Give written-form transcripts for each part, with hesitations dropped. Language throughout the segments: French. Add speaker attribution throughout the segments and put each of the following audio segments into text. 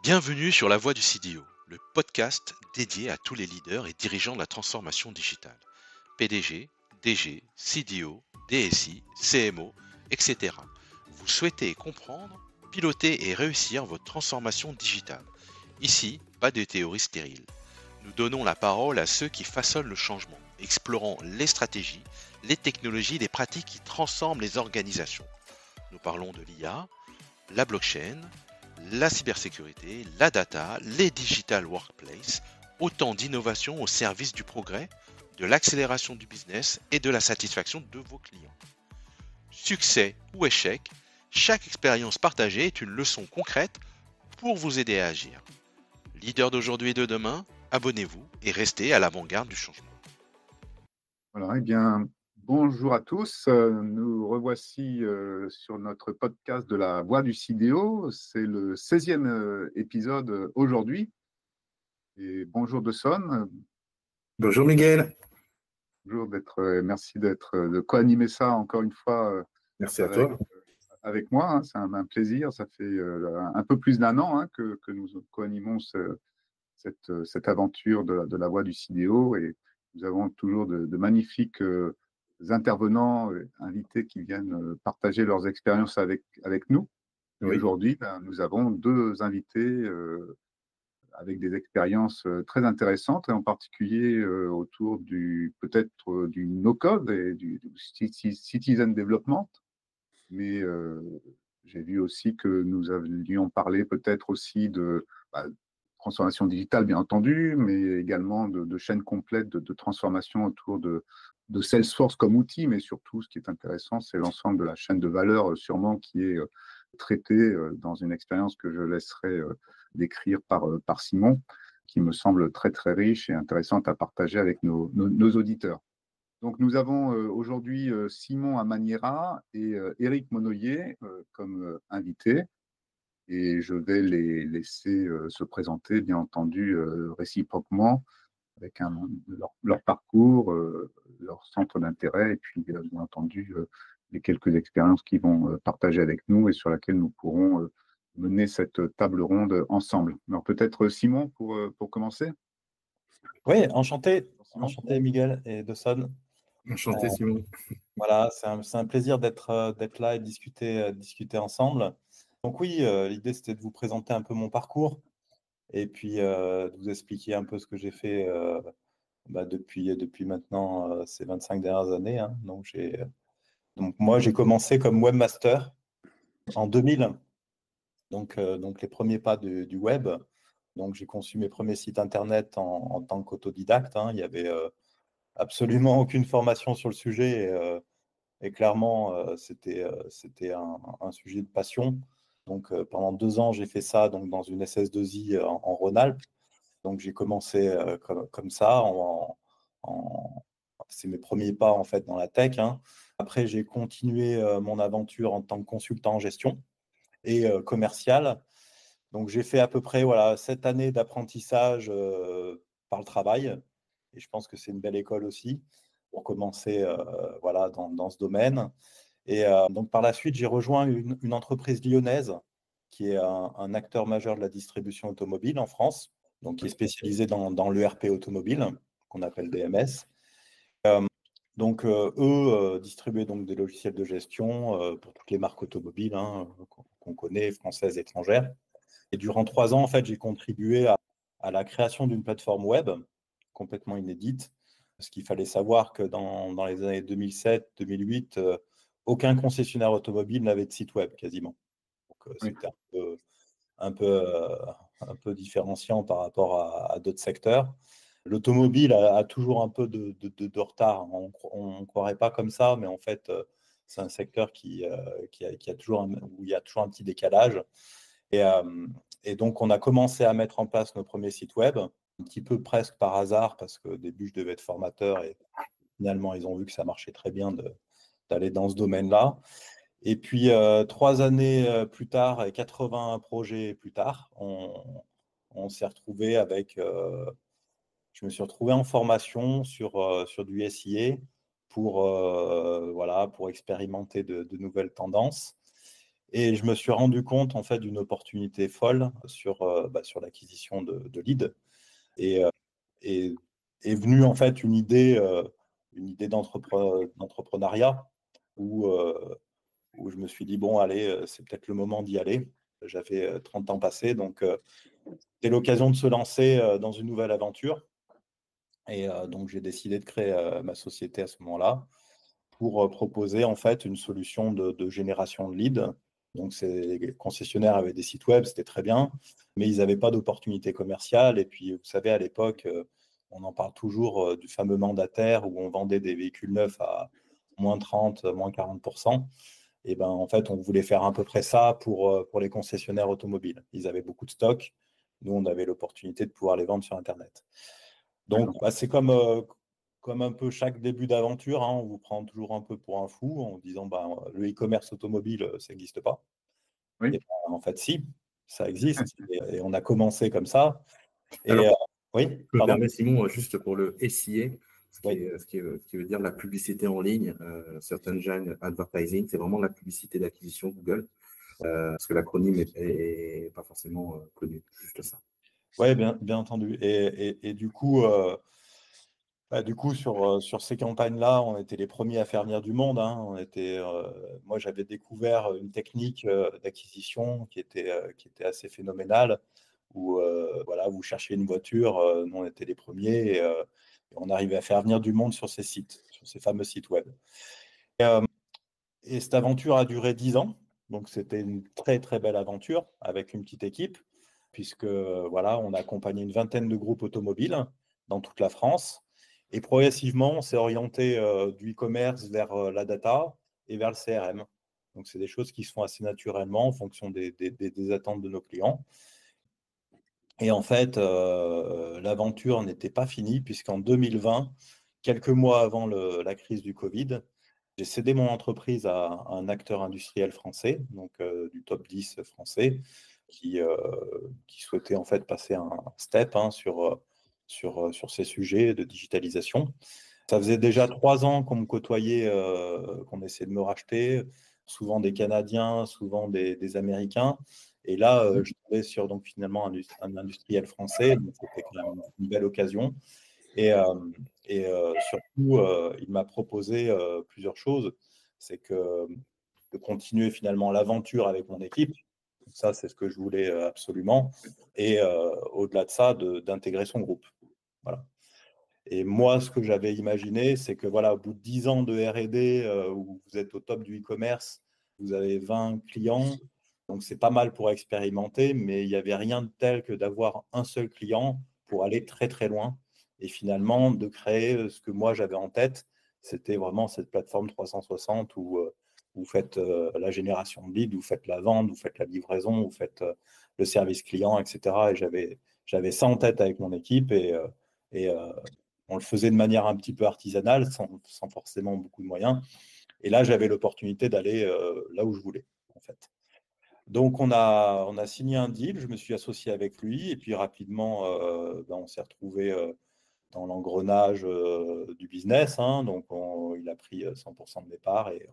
Speaker 1: Bienvenue sur La Voix du CDO, le podcast dédié à tous les leaders et dirigeants de la transformation digitale. PDG, DG, CDO, DSI, CMO, etc. Vous souhaitez comprendre, piloter et réussir votre transformation digitale. Ici, pas de théorie stérile. Nous donnons la parole à ceux qui façonnent le changement, explorant les stratégies, les technologies, les pratiques qui transforment les organisations. Nous parlons de l'IA, la blockchain, la cybersécurité, la data, les digital workplace, autant d'innovations au service du progrès, de l'accélération du business et de la satisfaction de vos clients. Succès ou échec, chaque expérience partagée est une leçon concrète pour vous aider à agir. Leader d'aujourd'hui et de demain, abonnez-vous et restez à l'avant-garde du changement.
Speaker 2: Voilà, eh bien, bonjour à tous. Nous revoici sur notre podcast de la Voix du CDO. C'est le 16e épisode aujourd'hui. Et bonjour de Son.
Speaker 3: Bonjour Miguel.
Speaker 2: Bonjour merci de co-animer ça encore une fois
Speaker 3: Merci à toi.
Speaker 2: avec moi. Hein. C'est un plaisir. Ça fait un peu plus d'un an que nous co-animons cette aventure de la Voix du CDO. Et nous avons toujours de magnifiques intervenants, invités qui viennent partager leurs expériences avec nous. Et
Speaker 3: Oui.
Speaker 2: aujourd'hui, nous avons deux invités avec des expériences très intéressantes, et en particulier autour peut-être du no-code et du citizen development. Mais j'ai vu aussi que nous avions parlé peut-être aussi de transformation digitale, bien entendu, mais également de chaînes complètes de transformation autour de Salesforce comme outil. Mais surtout, ce qui est intéressant, c'est l'ensemble de la chaîne de valeur, sûrement, qui est traitée dans une expérience que je laisserai décrire par Simon, qui me semble très, très riche et intéressante à partager avec nos auditeurs. Donc, nous avons aujourd'hui Simon Amaniera et Éric Monoyer comme invités. Et je vais les laisser se présenter, bien entendu, réciproquement, avec leur parcours, leur centre d'intérêt, et puis, bien entendu, les quelques expériences qu'ils vont partager avec nous et sur laquelle nous pourrons mener cette table ronde ensemble. Alors, peut-être Simon pour commencer.
Speaker 4: Oui, enchanté Miguel et Dawson.
Speaker 3: Enchanté Simon.
Speaker 4: Voilà, c'est un plaisir d'être là et de discuter ensemble. Donc oui, l'idée c'était de vous présenter un peu mon parcours et puis de vous expliquer un peu ce que j'ai fait depuis maintenant ces 25 dernières années. Hein. Donc moi j'ai commencé comme webmaster en 2000, donc les premiers pas du web. Donc j'ai conçu mes premiers sites internet en tant qu'autodidacte. Hein. Il y avait absolument aucune formation sur le sujet et clairement c'était un sujet de passion. Donc pendant 2 ans j'ai fait ça donc dans une SS2I en Rhône-Alpes. Donc j'ai commencé comme ça c'est mes premiers pas en fait dans la tech. Hein. Après j'ai continué mon aventure en tant que consultant en gestion et commercial. Donc j'ai fait à peu près 7 années d'apprentissage par le travail. Et je pense que c'est une belle école aussi pour commencer dans ce domaine. Et donc par la suite, j'ai rejoint une entreprise lyonnaise qui est un acteur majeur de la distribution automobile en France, donc qui est spécialisé dans l'ERP automobile, qu'on appelle DMS. Donc eux distribuaient donc des logiciels de gestion pour toutes les marques automobiles qu'on connaît, françaises, étrangères. Et durant 3 ans, en fait, j'ai contribué à la création d'une plateforme web complètement inédite. Parce qu'il fallait savoir que dans les années 2007-2008, aucun concessionnaire automobile n'avait de site web quasiment. Donc c'était un peu différenciant par rapport à d'autres secteurs. L'automobile a toujours un peu de retard. On ne croirait pas comme ça, mais en fait, c'est un secteur où il y a toujours un petit décalage. Et donc, on a commencé à mettre en place nos premiers sites web, un petit peu presque par hasard, parce qu'au début, je devais être formateur et finalement, ils ont vu que ça marchait très bien d'aller dans ce domaine-là. Et puis, 3 années plus tard, et 80 projets plus tard, on s'est retrouvé je me suis retrouvé en formation sur du SIA pour expérimenter de nouvelles tendances. Et je me suis rendu compte en fait d'une opportunité folle sur l'acquisition de leads. Et, et est venue en fait une idée d'entrepreneuriat où je me suis dit, bon, allez, c'est peut-être le moment d'y aller. J'avais 30 ans passés, donc c'était l'occasion de se lancer dans une nouvelle aventure. Et donc, j'ai décidé de créer ma société à ce moment-là pour proposer en fait une solution de génération de leads. Donc, les concessionnaires avaient des sites web, c'était très bien, mais ils n'avaient pas d'opportunité commerciale. Et puis, vous savez, à l'époque, on en parle toujours du fameux mandataire où on vendait des véhicules neufs à moins 30, moins 40%. Et ben, en fait, on voulait faire à peu près ça pour les concessionnaires automobiles. Ils avaient beaucoup de stocks. Nous, on avait l'opportunité de pouvoir les vendre sur Internet. Donc, c'est comme un peu chaque début d'aventure, hein, on vous prend toujours un peu pour un fou en disant le e-commerce automobile, ça n'existe pas.
Speaker 2: Oui.
Speaker 4: Et en fait, si, ça existe. Et on a commencé comme ça. Et,
Speaker 3: Alors,
Speaker 4: oui,
Speaker 3: je me
Speaker 4: pardon.
Speaker 3: permets, Simon, juste pour le SIA,
Speaker 4: Oui.
Speaker 3: ce qui veut dire la publicité en ligne, Search Engine Advertising, c'est vraiment la publicité d'acquisition Google, parce que l'acronyme n'est pas forcément connu, juste ça.
Speaker 4: Oui, bien entendu. Et du coup, sur ces campagnes-là, on était les premiers à faire venir du monde, hein. Moi, j'avais découvert une technique d'acquisition qui était assez phénoménale, où vous cherchiez une voiture, nous, on était les premiers, et on arrivait à faire venir du monde sur ces sites, sur ces fameux sites web. Et cette aventure a duré 10 ans, donc c'était une très, très belle aventure avec une petite équipe, puisque on a accompagné une vingtaine de groupes automobiles dans toute la France. Et progressivement, on s'est orienté du e-commerce vers la data et vers le CRM. Donc, c'est des choses qui se font assez naturellement en fonction des attentes de nos clients. Et en fait, l'aventure n'était pas finie, puisqu'en 2020, quelques mois avant la crise du Covid, j'ai cédé mon entreprise à un acteur industriel français, donc du top 10 français, qui souhaitait en fait passer un step sur ces sujets de digitalisation. Ça faisait déjà 3 ans qu'on me côtoyait, qu'on essayait de me racheter, souvent des Canadiens, souvent des Américains. Et là, je tombais sur donc finalement un industriel français, donc c'était quand même une belle occasion. Et surtout, il m'a proposé plusieurs choses. C'est que de continuer finalement l'aventure avec mon équipe. Ça, c'est ce que je voulais absolument. Et au-delà de ça, d'intégrer son groupe. Voilà. Et moi, ce que j'avais imaginé, c'est que au bout de 10 ans de R&D, où vous êtes au top du e-commerce, vous avez 20 clients, donc c'est pas mal pour expérimenter, mais il n'y avait rien de tel que d'avoir un seul client pour aller très très loin. Et finalement, de créer ce que moi j'avais en tête, c'était vraiment cette plateforme 360 où vous faites la génération de leads, vous faites la vente, vous faites la livraison, vous faites le service client, etc. Et j'avais ça en tête avec mon équipe et on le faisait de manière un petit peu artisanale, sans forcément beaucoup de moyens. Et là, j'avais l'opportunité d'aller là où je voulais, en fait. Donc, on a signé un deal, je me suis associé avec lui, et puis rapidement, on s'est retrouvé dans l'engrenage du business, hein. Donc, il a pris 100% de mes parts et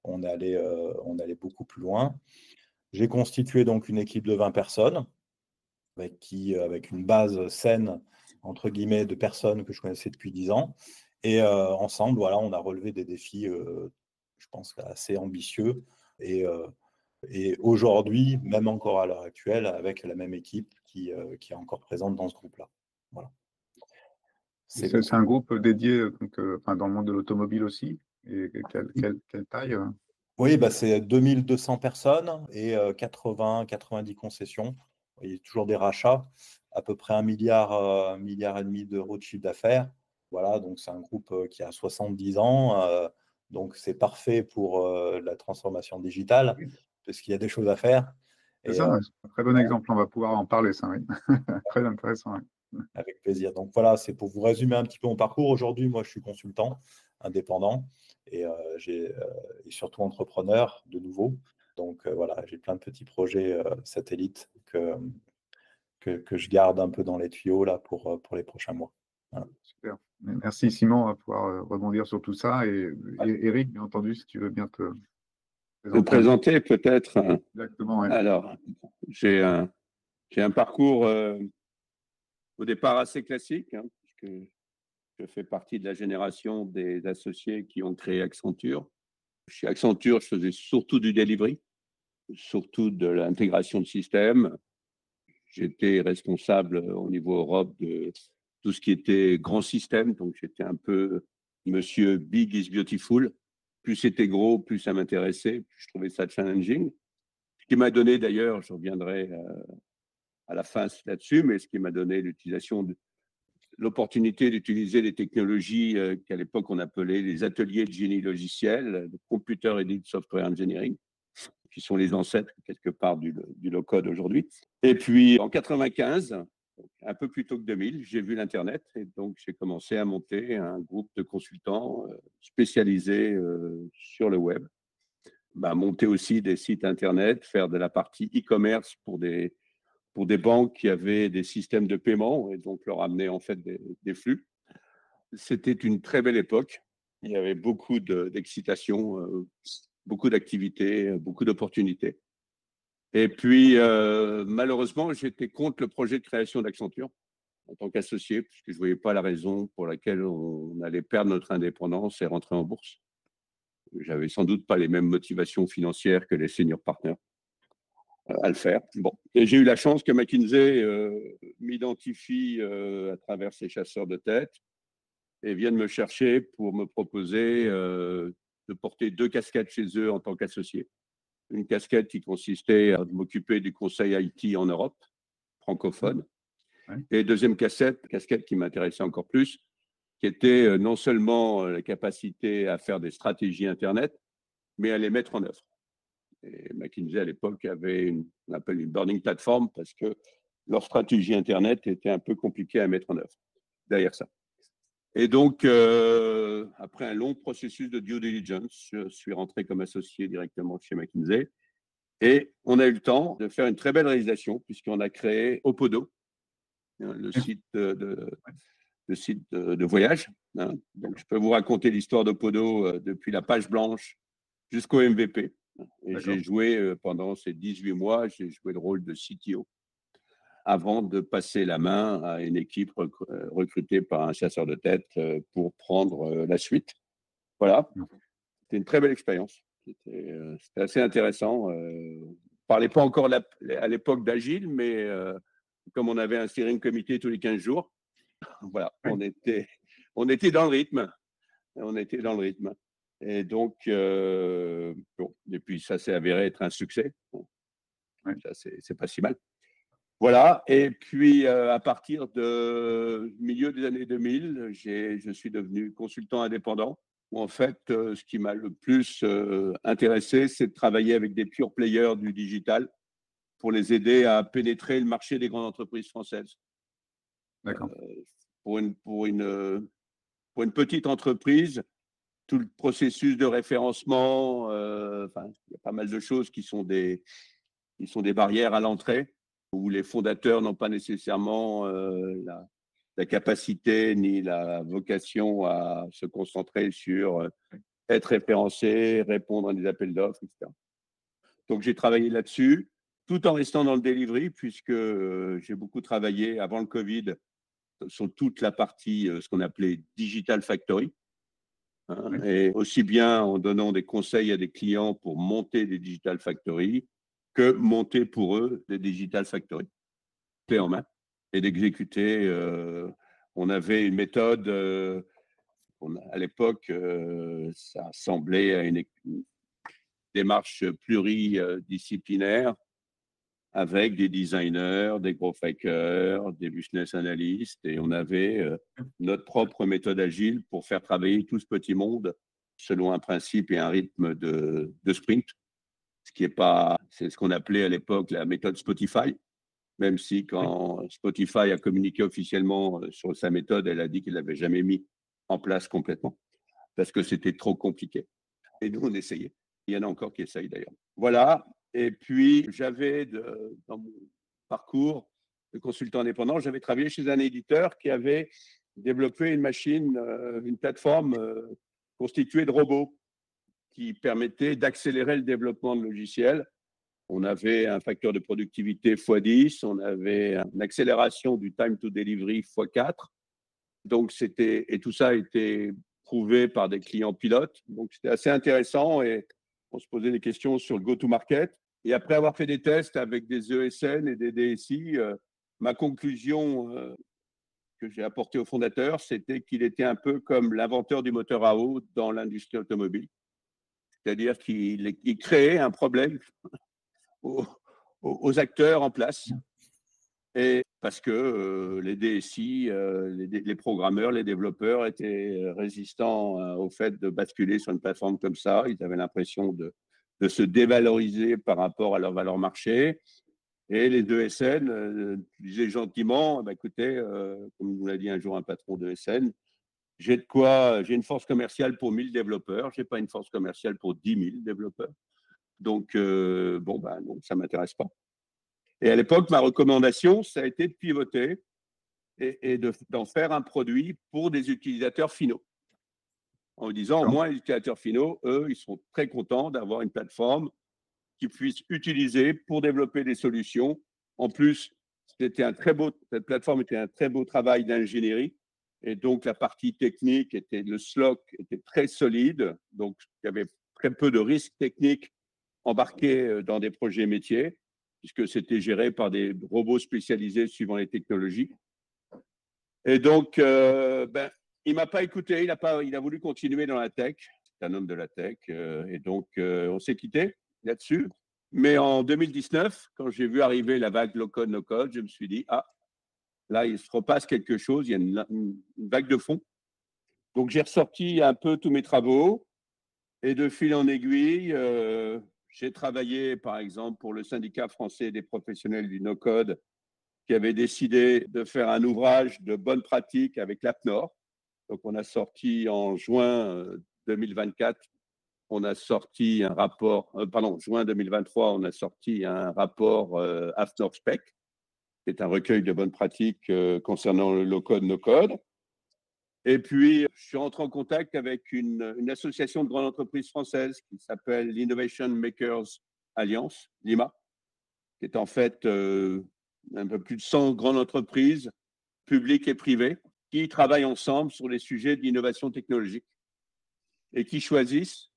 Speaker 4: on allait beaucoup plus loin. J'ai constitué donc une équipe de 20 personnes, avec une base saine, entre guillemets, de personnes que je connaissais depuis 10 ans. Et ensemble, on a relevé des défis, je pense, assez ambitieux. Et aujourd'hui, même encore à l'heure actuelle, avec la même équipe qui est encore présente dans ce groupe-là. Voilà.
Speaker 2: C'est un groupe dédié dans le monde de l'automobile aussi. Et quelle taille
Speaker 4: Oui, c'est 2200 personnes et 80-90 concessions. Il y a toujours des rachats, à peu près 1 milliard, milliard et demi d'euros de chiffre d'affaires. Voilà, donc c'est un groupe qui a 70 ans. Donc c'est parfait pour la transformation digitale, parce qu'il y a des choses à faire.
Speaker 2: C'est ça, un très bon exemple. On va pouvoir en parler, ça, oui. Très intéressant. Oui.
Speaker 4: Avec plaisir. Donc voilà, c'est pour vous résumer un petit peu mon parcours. Aujourd'hui, moi, je suis consultant indépendant et surtout entrepreneur de nouveau. Donc j'ai plein de petits projets satellites que je garde un peu dans les tuyaux là pour les prochains mois. Voilà.
Speaker 2: Super. Merci Simon, on va pouvoir rebondir sur tout ça. Et Eric, bien entendu, si tu veux bien te
Speaker 5: Me présenter peut-être.
Speaker 2: Exactement, ouais.
Speaker 5: Alors, j'ai un parcours au départ assez classique, hein, puisque je fais partie de la génération des associés qui ont créé Accenture. Chez Accenture, je faisais surtout du delivery, surtout de l'intégration de systèmes. J'étais responsable au niveau Europe de tout ce qui était grand système, donc j'étais un peu monsieur Big is Beautiful. Plus c'était gros, plus ça m'intéressait, plus je trouvais ça challenging. Ce qui m'a donné d'ailleurs, je reviendrai à la fin là-dessus, mais ce qui m'a donné l'opportunité d'utiliser des technologies qu'à l'époque on appelait les ateliers de génie logiciel, de Computer Aided Software Engineering, qui sont les ancêtres quelque part du low-code aujourd'hui. Et puis en 95, un peu plus tôt que 2000, j'ai vu l'Internet et donc j'ai commencé à monter un groupe de consultants spécialisés sur le web. Monter aussi des sites Internet, faire de la partie e-commerce pour des banques qui avaient des systèmes de paiement et donc leur amener en fait des flux. C'était une très belle époque. Il y avait beaucoup d'excitation, beaucoup d'activités, beaucoup d'opportunités. Et puis, malheureusement, j'étais contre le projet de création d'Accenture en tant qu'associé, puisque je ne voyais pas la raison pour laquelle on allait perdre notre indépendance et rentrer en bourse. J'avais sans doute pas les mêmes motivations financières que les senior partners à le faire. Bon. Et j'ai eu la chance que McKinsey m'identifie à travers ses chasseurs de tête et vienne me chercher pour me proposer de porter 2 casquettes chez eux en tant qu'associé. Une casquette qui consistait à m'occuper du conseil IT en Europe, francophone. Ouais. Et deuxième casquette qui m'intéressait encore plus, qui était non seulement la capacité à faire des stratégies Internet, mais à les mettre en œuvre. Et McKinsey, à l'époque, avait on appelle une burning platform parce que leur stratégie Internet était un peu compliquée à mettre en œuvre derrière ça. Et donc, après un long processus de due diligence, je suis rentré comme associé directement chez McKinsey. Et on a eu le temps de faire une très belle réalisation puisqu'on a créé Opodo, le site de voyage. Donc, je peux vous raconter l'histoire d'Opodo depuis la page blanche jusqu'au MVP. Et j'ai joué pendant ces 18 mois, j'ai joué le rôle de CTO avant de passer la main à une équipe recrutée par un chasseur de tête pour prendre la suite. Voilà, c'était une très belle expérience. C'était assez intéressant. On ne parlait pas encore à l'époque d'Agile, mais comme on avait un steering committee tous les 15 jours, voilà, on était dans le rythme. On était dans le rythme. Et donc, bon, et puis ça s'est avéré être un succès. Bon, ça, c'est pas si mal. Voilà, et puis à partir de milieu des années 2000, je suis devenu consultant indépendant, où en fait, ce qui m'a le plus intéressé, c'est de travailler avec des pure players du digital pour les aider à pénétrer le marché des grandes entreprises françaises.
Speaker 2: D'accord.
Speaker 5: Pour une petite entreprise, tout le processus de référencement, il y a pas mal de choses qui sont des barrières à l'entrée, où les fondateurs n'ont pas nécessairement la capacité ni la vocation à se concentrer sur être référencé, répondre à des appels d'offres, etc. Donc, j'ai travaillé là-dessus, tout en restant dans le delivery, puisque j'ai beaucoup travaillé avant le Covid sur toute la partie, ce qu'on appelait Digital Factory. Et aussi bien en donnant des conseils à des clients pour monter des Digital Factory que monter pour eux des Digital Factory, clé en main, et d'exécuter. On avait une méthode, à l'époque, ça ressemblait à une démarche pluridisciplinaire avec des designers, des growth hackers, des business analysts, et on avait notre propre méthode agile pour faire travailler tout ce petit monde selon un principe et un rythme de sprint, c'est ce qu'on appelait à l'époque la méthode Spotify, même si quand Spotify a communiqué officiellement sur sa méthode, elle a dit qu'il l'avait jamais mis en place complètement parce que c'était trop compliqué. Et nous, on essayait. Il y en a encore qui essayent d'ailleurs. Voilà. Et puis, j'avais, dans mon parcours de consultant indépendant, j'avais travaillé chez un éditeur qui avait développé une machine, une plateforme constituée de robots. qui permettait d'accélérer le développement de logiciels. On avait un facteur de productivité x10, on avait une accélération du time to delivery x4. Donc, et tout ça a été prouvé par des clients pilotes. Donc, c'était assez intéressant et on se posait des questions sur le go-to-market. Et après avoir fait des tests avec des ESN et des DSI, ma conclusion que j'ai apportée au fondateur, c'était qu'il était un peu comme l'inventeur du moteur à eau dans l'industrie automobile. C'est-à-dire qu'il créait un problème aux acteurs en place. Et parce que les DSI, les programmeurs, les développeurs étaient résistants au fait de basculer sur une plateforme comme ça. Ils avaient l'impression de se dévaloriser par rapport à leur valeur marché. Et les ESN disaient gentiment, bah, écoutez, comme nous l'a dit un jour un patron d'ESN, j'ai une force commerciale pour 1000 développeurs, je n'ai pas une force commerciale pour 10 000 développeurs. Donc, bon, bah, non, ça ne m'intéresse pas. Et à l'époque, ma recommandation, ça a été de pivoter et d'en faire un produit pour des utilisateurs finaux. En me disant, au moins, les utilisateurs finaux, eux, ils sont très contents d'avoir une plateforme qu'ils puissent utiliser pour développer des solutions. En plus, cette plateforme était un très beau travail d'ingénierie. Et donc, la partie technique, le SLOC était très solide. Donc, il y avait très peu de risques techniques embarqués dans des projets métiers, puisque c'était géré par des robots spécialisés suivant les technologies. Et donc, il ne m'a pas écouté, il a voulu continuer dans la tech. C'est un homme de la tech. Et donc, on s'est quitté là-dessus. Mais en 2019, quand j'ai vu arriver la vague low-code, no-code, je me suis dit, ah, là, il se repasse quelque chose, il y a une vague de fond. Donc, j'ai ressorti un peu tous mes travaux et de fil en aiguille, j'ai travaillé, par exemple, pour le syndicat français des professionnels du no-code qui avait décidé de faire un ouvrage de bonne pratique avec l'APNOR. Donc, on a sorti en juin 2024, on a sorti un rapport, juin 2023, on a sorti un rapport AFNOR Spec, qui est un recueil de bonnes pratiques concernant le low-code, no-code. Et puis, je suis rentré en contact avec une association de grandes entreprises françaises qui s'appelle l'Innovation Makers Alliance, l'IMA, qui est en fait un peu plus de 100 grandes entreprises, publiques et privées, qui travaillent ensemble sur les sujets d'innovation technologique et qui choisissent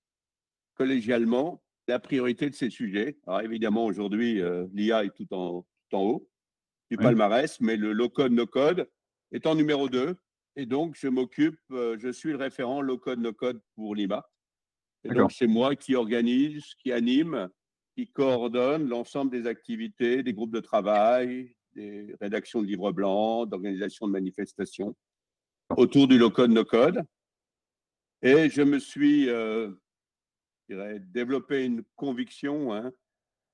Speaker 5: collégialement la priorité de ces sujets. Alors évidemment, aujourd'hui, l'IA est tout en haut du palmarès, mais le low-code, no-code est en numéro 2. Et donc, je suis le référent low-code, no-code pour l'IMA. Et donc, c'est moi qui organise, qui anime, qui coordonne l'ensemble des activités, des groupes de travail, des rédactions de livres blancs, d'organisation de manifestations autour du low-code, no-code. Et je me suis développé une conviction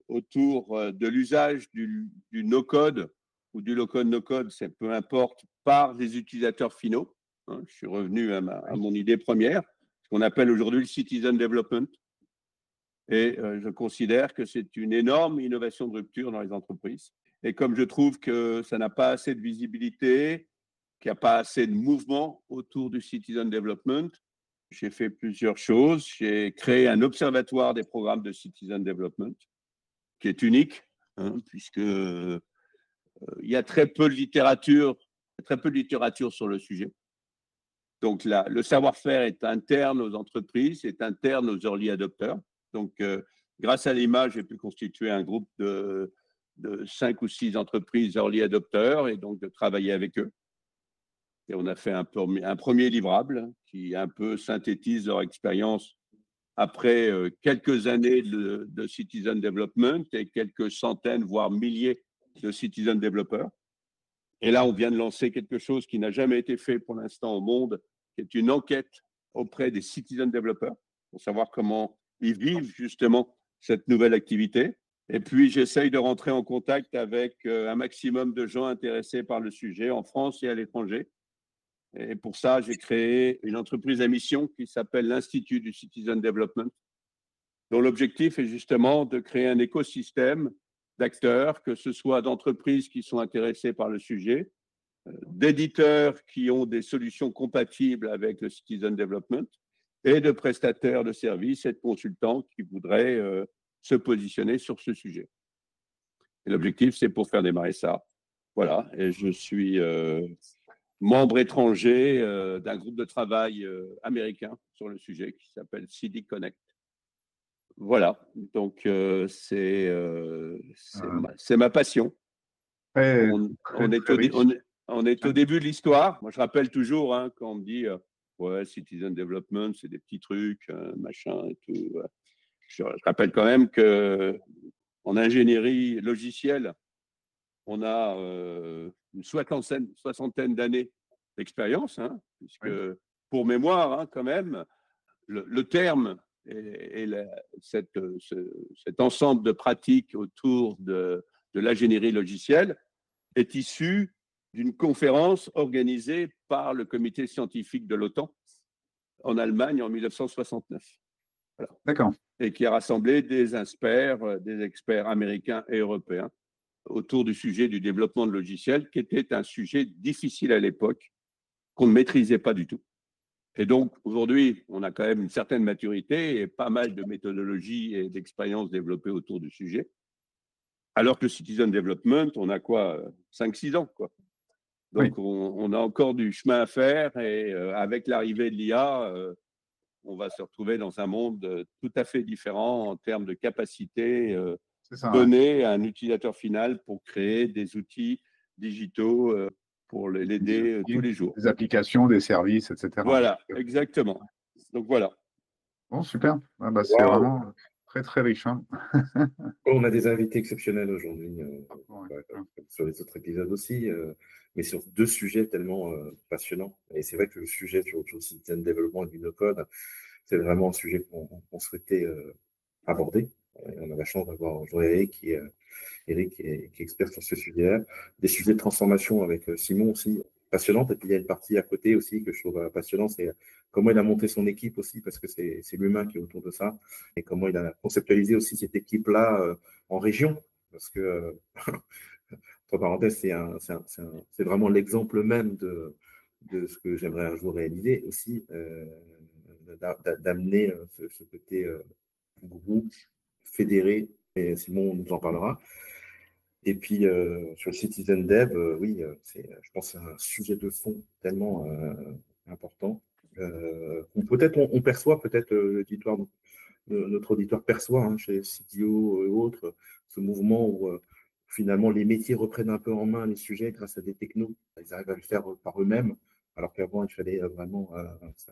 Speaker 5: autour de l'usage du no-code ou du low-code, no-code, c'est peu importe, par les utilisateurs finaux. Je suis revenu à mon idée première, ce qu'on appelle aujourd'hui le citizen development. Et je considère que c'est une énorme innovation de rupture dans les entreprises. Et comme je trouve que ça n'a pas assez de visibilité, qu'il n'y a pas assez de mouvement autour du citizen development, j'ai fait plusieurs choses. J'ai créé un observatoire des programmes de citizen development qui est unique, puisque il y a très peu de littérature sur le sujet. Donc, le savoir-faire est interne aux entreprises, est interne aux early adopters. Donc, grâce à l'IMA, j'ai pu constituer un groupe de 5 ou 6 entreprises early adopters et donc de travailler avec eux. Et on a fait un premier livrable qui un peu synthétise leur expérience après quelques années de citizen development et quelques centaines, voire milliers de citizen développeurs. Et là, on vient de lancer quelque chose qui n'a jamais été fait pour l'instant au monde, qui est une enquête auprès des citizen développeurs pour savoir comment ils vivent justement cette nouvelle activité. Et puis, j'essaye de rentrer en contact avec un maximum de gens intéressés par le sujet en France et à l'étranger. Et pour ça, j'ai créé une entreprise à mission qui s'appelle l'Institut du Citizen Development, dont l'objectif est justement de créer un écosystème d'acteurs, que ce soit d'entreprises qui sont intéressées par le sujet, d'éditeurs qui ont des solutions compatibles avec le citizen development, et de prestataires de services et de consultants qui voudraient se positionner sur ce sujet. Et l'objectif, c'est pour faire démarrer ça. Voilà, et je suis membre étranger d'un groupe de travail américain sur le sujet qui s'appelle CD Connect. Voilà, donc c'est ma passion. On est au début de l'histoire. Moi, je rappelle toujours quand on me dit ouais, Citizen Development, c'est des petits trucs, machin et tout. Je rappelle quand même qu'en ingénierie logicielle, on a une soixantaine d'années d'expérience, puisque pour mémoire, quand même, le terme et cet ensemble de pratiques autour de l'ingénierie logicielle est issu d'une conférence organisée par le comité scientifique de l'OTAN en Allemagne en 1969. Voilà.
Speaker 2: D'accord.
Speaker 5: Et qui a rassemblé des experts américains et européens autour du sujet du développement de logiciels, qui était un sujet difficile à l'époque, qu'on ne maîtrisait pas du tout. Et donc, aujourd'hui, on a quand même une certaine maturité et pas mal de méthodologies et d'expériences développées autour du sujet. Alors que Citizen Development, on a quoi 5-6 ans, quoi. Donc, on a encore du chemin à faire et avec l'arrivée de l'IA, on va se retrouver dans un monde tout à fait différent en termes de capacité donnée à un utilisateur final pour créer des outils digitaux pour l'aider tous les jours.
Speaker 2: Des applications, des services, etc.
Speaker 5: Voilà, exactement. Donc voilà.
Speaker 2: Bon, super. C'est vraiment très, très riche.
Speaker 3: On a des invités exceptionnels aujourd'hui, sur les autres épisodes aussi, mais sur 2 sujets tellement passionnants. Et c'est vrai que le sujet sur le Citizen Development et du no-code, c'est vraiment un sujet qu'on souhaitait aborder. Et on a la chance d'avoir Eric qui est expert sur ce sujet-là. Des sujets de transformation avec Simon aussi, passionnante. Et puis il y a une partie à côté aussi que je trouve passionnante, c'est comment il a monté son équipe aussi, parce que c'est l'humain qui est autour de ça, et comment il a conceptualisé aussi cette équipe-là en région, parce que, entre parenthèses, c'est vraiment l'exemple même de ce que j'aimerais un jour réaliser aussi, d'amener ce côté groupe, fédéré, et Simon nous en parlera. Et puis, sur le Citizen Dev, je pense, un sujet de fond tellement important. Peut-être on perçoit, peut-être notre auditoire perçoit chez CDO et autres, ce mouvement où finalement les métiers reprennent un peu en main les sujets grâce à des technos. Ils arrivent à le faire par eux-mêmes, alors qu'avant, il fallait vraiment,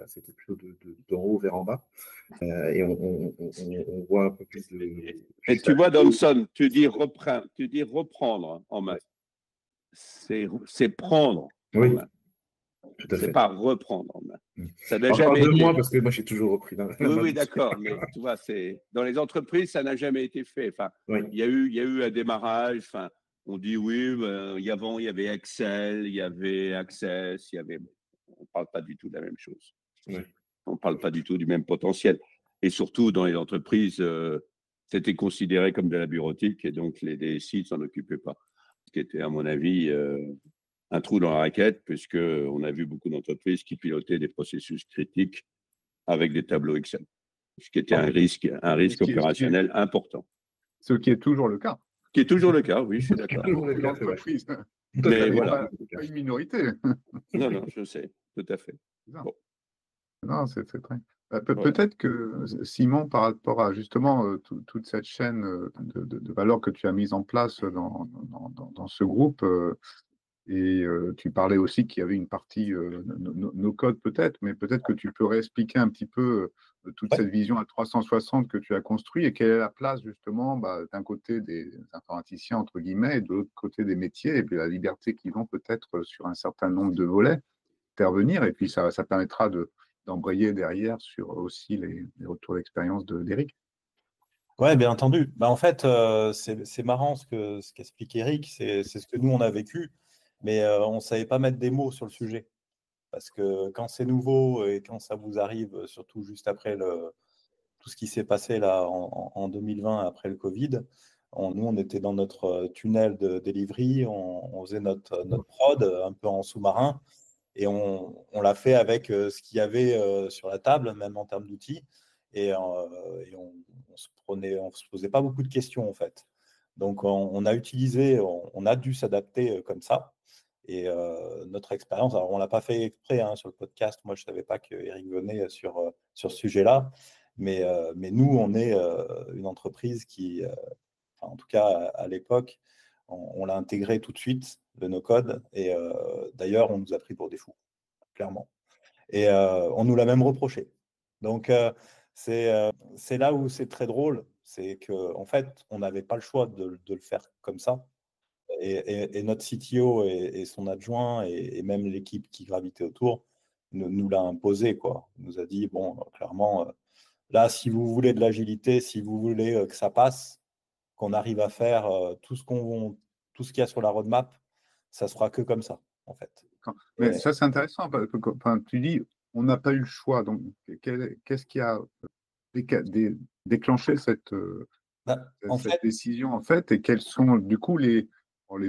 Speaker 3: c'était plutôt d'en haut vers en bas. Et on voit un peu plus de...
Speaker 5: Et tu vois, Domson, tu dis reprendre en main. C'est prendre en main.
Speaker 3: Tout à fait.
Speaker 5: C'est pas reprendre en main.
Speaker 3: Ça n'a jamais été... moi, parce que moi, j'ai toujours repris.
Speaker 5: Oui, d'accord. Mais tu vois, dans les entreprises, ça n'a jamais été fait. Enfin, il y a eu un démarrage. Enfin, on dit oui, avant, il y avait Excel, il y avait Access, on ne parle pas du tout de la même chose.
Speaker 3: Oui.
Speaker 5: On ne parle pas du tout du même potentiel. Et surtout, dans les entreprises, c'était considéré comme de la bureautique et donc les DSI ne s'en occupaient pas. Ce qui était, à mon avis, un trou dans la raquette, puisqu'on a vu beaucoup d'entreprises qui pilotaient des processus critiques avec des tableaux Excel, ce qui était un risque opérationnel important.
Speaker 2: Ce qui est toujours le cas.
Speaker 5: Qui est toujours le cas, oui, je suis d'accord.
Speaker 2: L'entreprise.
Speaker 5: Mais voilà.
Speaker 2: Pas une minorité.
Speaker 5: Non, je sais, tout à fait.
Speaker 2: Bon. Non, c'est très. Peut-être que Simon, par rapport à justement toute cette chaîne de valeurs que tu as mise en place dans ce groupe, et tu parlais aussi qu'il y avait une partie no code peut-être, mais peut-être que tu peux réexpliquer un petit peu toute cette vision à 360 que tu as construite et quelle est la place justement d'un côté des informaticiens entre guillemets et de l'autre côté des métiers et puis la liberté qu'ils ont peut-être sur un certain nombre de volets intervenir et puis ça permettra d'embrayer derrière sur aussi les retours d'expérience d'Eric.
Speaker 4: Oui, bien entendu. En fait, c'est marrant ce qu'explique Eric, c'est ce que nous on a vécu, mais on ne savait pas mettre des mots sur le sujet. Parce que quand c'est nouveau et quand ça vous arrive, surtout juste après tout ce qui s'est passé là en 2020 après le Covid, nous on était dans notre tunnel de delivery, on faisait notre prod un peu en sous-marin. Et on l'a fait avec ce qu'il y avait sur la table, même en termes d'outils. Et on se posait pas beaucoup de questions, en fait. Donc, on a dû s'adapter comme ça. Et notre expérience, alors on ne l'a pas fait exprès sur le podcast. Moi, je ne savais pas qu'Éric venait sur ce sujet-là. Mais nous, on est une entreprise qui, en tout cas à l'époque, on l'a intégré tout de suite, le no-code. Et d'ailleurs, on nous a pris pour des fous, clairement. Et on nous l'a même reproché. Donc, c'est là où c'est très drôle. C'est qu'en fait, on n'avait pas le choix de le faire comme ça. Et notre CTO et son adjoint et même l'équipe qui gravitait autour nous l'a imposé, quoi. Il nous a dit, bon, clairement, là, si vous voulez de l'agilité, si vous voulez que ça passe, qu'on arrive à faire tout ce qu'il y a sur la roadmap, ça ne sera que comme ça, en fait.
Speaker 2: Mais ça, c'est intéressant. Enfin, tu dis, on n'a pas eu le choix. Donc, qu'est-ce qui a déclenché cette décision, en fait, et quels sont, du coup, les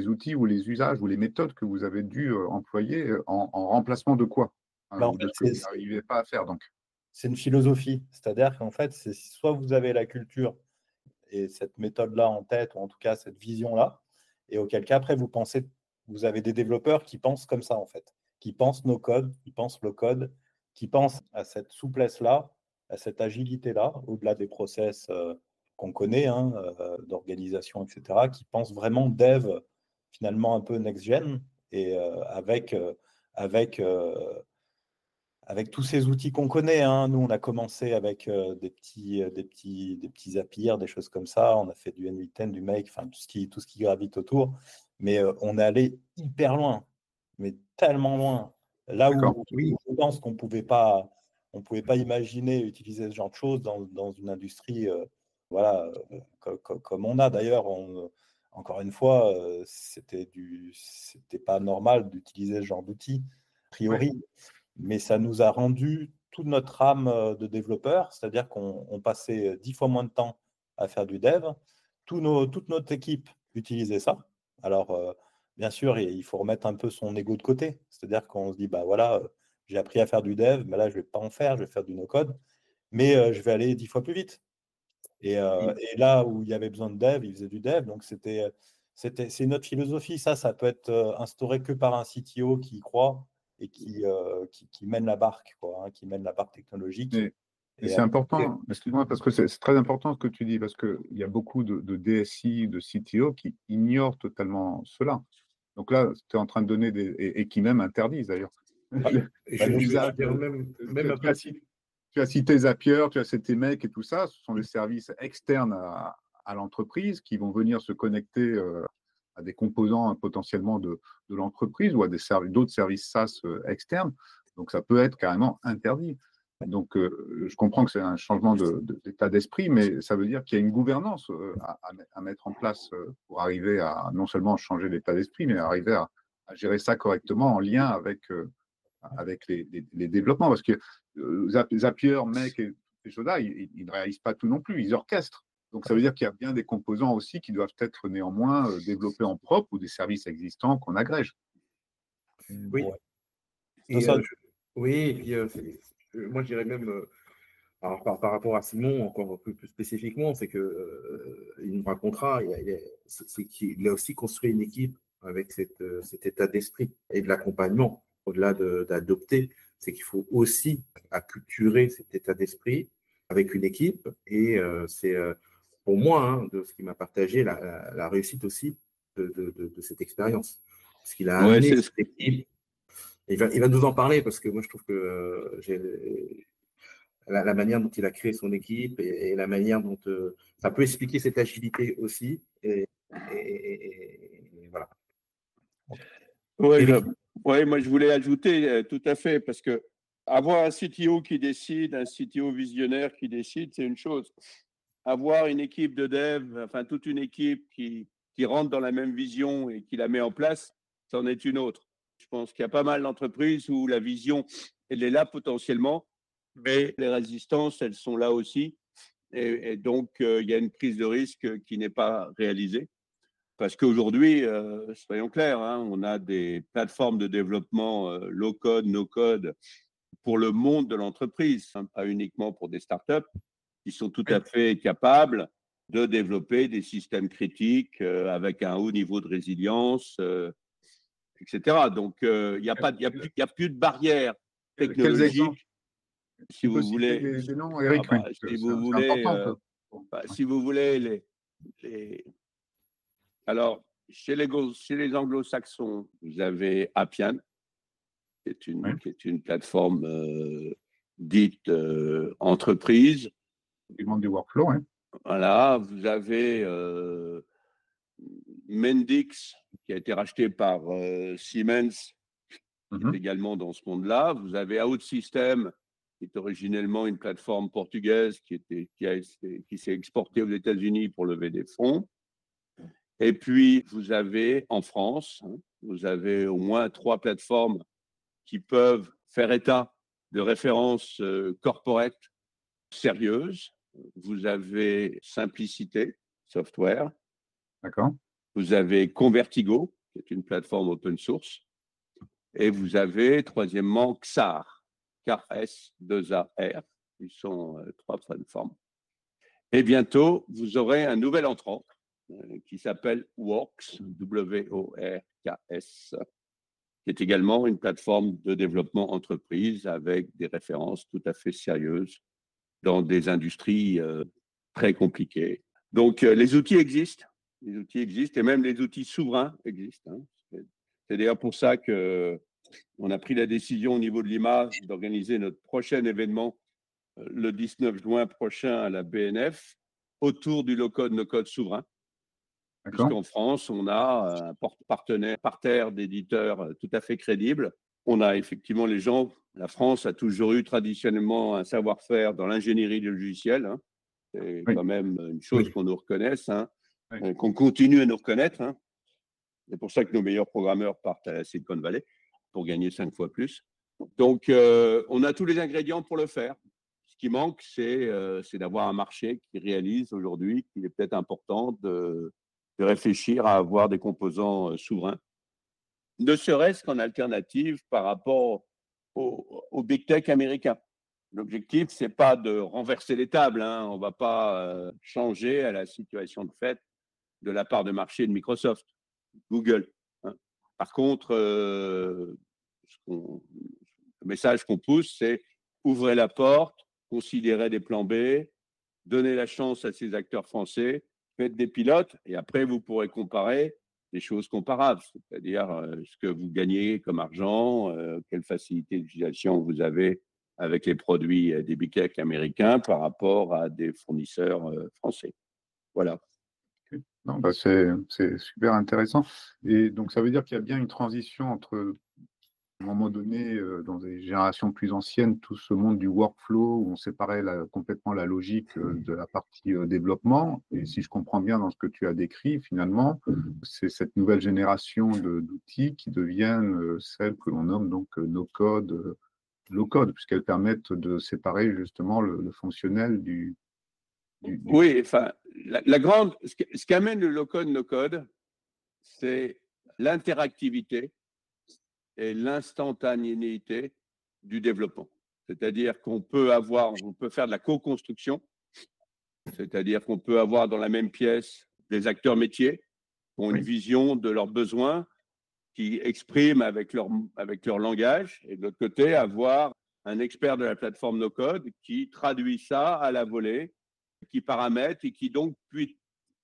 Speaker 2: outils ou les usages ou les méthodes que vous avez dû employer en remplacement de quoi?
Speaker 4: En
Speaker 2: de ce que vous n'arrivez pas à faire, donc.
Speaker 4: C'est une philosophie. C'est-à-dire qu'en fait, c'est soit vous avez la culture et cette méthode-là en tête, ou en tout cas cette vision-là, et auquel cas, après, vous avez des développeurs qui pensent comme ça, en fait, qui pensent no-code, qui pensent low-code, qui pensent à cette souplesse-là, à cette agilité-là, au-delà des process qu'on connaît, d'organisation, etc., qui pensent vraiment dev, finalement un peu next-gen, et avec tous ces outils qu'on connaît, nous, on a commencé avec des petits Zapier, des choses comme ça. On a fait du N8N, du Make, enfin tout ce qui gravite autour. Mais on est allé hyper loin, mais tellement loin. Là où je pense qu'on pouvait pas imaginer utiliser ce genre de choses dans une industrie, comme on a d'ailleurs. Encore une fois, c'était pas normal d'utiliser ce genre d'outils, a priori. Oui. Mais ça nous a rendu toute notre âme de développeur, c'est-à-dire qu'on passait 10 fois moins de temps à faire du dev. Toute notre équipe utilisait ça. Alors, bien sûr, il faut remettre un peu son ego de côté, c'est-à-dire qu'on se dit, bah voilà, j'ai appris à faire du dev, mais là, je ne vais pas en faire, je vais faire du no-code, mais je vais aller 10 fois plus vite. Et là où il y avait besoin de dev, il faisait du dev, donc c'est notre philosophie. Ça peut être instauré que par un CTO qui y croit et qui mène la barque, quoi, qui mène la barque technologique.
Speaker 2: Et c'est important, excuse-moi, parce que c'est très important ce que tu dis, parce qu'il y a beaucoup de DSI, de CTO qui ignorent totalement cela. Donc là, tu es en train de donner et qui même interdisent d'ailleurs. Tu as cité Zapier, tu as cité Make et tout ça, ce sont des services externes à l'entreprise qui vont venir se connecter à des composants potentiellement de l'entreprise ou à d'autres services SaaS externes. Donc, ça peut être carrément interdit. Donc, je comprends que c'est un changement d'état d'esprit, mais ça veut dire qu'il y a une gouvernance à mettre en place pour arriver à non seulement changer d'état d'esprit, mais arriver à gérer ça correctement en lien avec les développements. Parce que Zapier, Make et ces choses-là, ils ne réalisent pas tout non plus, ils orchestrent. Donc, ça veut dire qu'il y a bien des composants aussi qui doivent être néanmoins développés en propre ou des services existants qu'on agrège.
Speaker 3: Oui. Moi, je dirais même, alors, par rapport à Simon, encore plus spécifiquement, c'est qu'il nous racontera, c'est qu'il a aussi construit une équipe avec cet état d'esprit et de l'accompagnement, au-delà d'adopter, c'est qu'il faut aussi acculturer cet état d'esprit avec une équipe. Et c'est pour moi, de ce qu'il m'a partagé, la réussite aussi de cette expérience. Parce qu'il a amené cette équipe. Il va nous en parler parce que moi, je trouve que la manière dont il a créé son équipe et la manière dont ça peut expliquer cette agilité aussi. Et voilà.
Speaker 5: Oui, moi, je voulais ajouter tout à fait parce que avoir un CTO qui décide, un CTO visionnaire qui décide, c'est une chose. Avoir une équipe de dev, enfin toute une équipe qui rentre dans la même vision et qui la met en place, c'en est une autre. Je pense qu'il y a pas mal d'entreprises où la vision, elle est là potentiellement, mais les résistances, elles sont là aussi. Et donc, il y a une prise de risque qui n'est pas réalisée. Parce qu'aujourd'hui, soyons clairs, hein, on a des plateformes de développement low-code, no-code pour le monde de l'entreprise, hein, pas uniquement pour des startups, qui sont tout à fait capables de développer des systèmes critiques avec un haut niveau de résilience, etc. Donc, il n'y a plus de barrières technologiques. Si vous voulez,
Speaker 2: des noms, Eric,
Speaker 5: si vous voulez, alors, chez les anglo-saxons, vous avez Appian, qui est une plateforme dite entreprise.
Speaker 2: Du monde du workflow, hein.
Speaker 5: Voilà, vous avez Mendix, qui a été racheté par Siemens, qui est également dans ce monde-là. Vous avez OutSystem, qui est originellement une plateforme portugaise qui s'est exportée aux États-Unis pour lever des fonds. Et puis, vous avez en France, vous avez au moins 3 plateformes qui peuvent faire état de références corporate sérieuses. Vous avez Simplicité Software.
Speaker 2: D'accord.
Speaker 5: Vous avez Convertigo, qui est une plateforme open source. Et vous avez, troisièmement, XAR, KS2AR. Ils sont 3 plateformes. Et bientôt, vous aurez un nouvel entrant qui s'appelle Works, W-O-R-K-S, qui est également une plateforme de développement entreprise avec des références tout à fait sérieuses dans des industries très compliquées. Donc, les outils existent et même les outils souverains existent. Hein. C'est d'ailleurs pour ça qu'on a pris la décision au niveau de l'IMA d'organiser notre prochain événement le 19 juin prochain à la BNF autour du low-code, no-code souverain. Puisqu'en France, on a un parterre d'éditeurs tout à fait crédibles. On a effectivement les gens, la France a toujours eu traditionnellement un savoir-faire dans l'ingénierie du logiciel. Hein. C'est quand même une chose qu'on nous reconnaisse, hein, qu'on continue à nous reconnaître. Hein. C'est pour ça que nos meilleurs programmeurs partent à la Silicon Valley pour gagner 5 fois plus. Donc, on a tous les ingrédients pour le faire. Ce qui manque, c'est d'avoir un marché qui réalise aujourd'hui qu'il est peut-être important de réfléchir à avoir des composants souverains, ne serait-ce qu'en alternative par rapport au big tech américain. L'objectif, ce n'est pas de renverser les tables, hein. On ne va pas changer à la situation de fait de la part de marché de Microsoft, Google. Hein. Par contre, le message qu'on pousse, c'est ouvrez la porte, considérez des plans B, donnez la chance à ces acteurs français, faites des pilotes et après, vous pourrez comparer des choses comparables, c'est-à-dire ce que vous gagnez comme argent, quelle facilité d'utilisation vous avez avec les produits des big tech américains par rapport à des fournisseurs français. Voilà.
Speaker 2: Non, bah c'est super intéressant. Et donc, ça veut dire qu'il y a bien une transition entre, à un moment donné, dans des générations plus anciennes, tout ce monde du workflow, où on séparait complètement la logique de la partie développement. Et si je comprends bien dans ce que tu as décrit, finalement, c'est cette nouvelle génération d'outils qui deviennent celles que l'on nomme donc no-code, low-code, puisqu'elles permettent de séparer justement le fonctionnel du…
Speaker 5: Oui, enfin, ce qu'amène le low-code, no-code, c'est l'interactivité et l'instantanéité du développement. C'est-à-dire qu'on peut faire de la co-construction, c'est-à-dire qu'on peut avoir dans la même pièce des acteurs métiers qui ont une vision de leurs besoins, qui expriment avec leur langage, et de l'autre côté, avoir un expert de la plateforme no-code qui traduit ça à la volée, qui paramètre et qui donc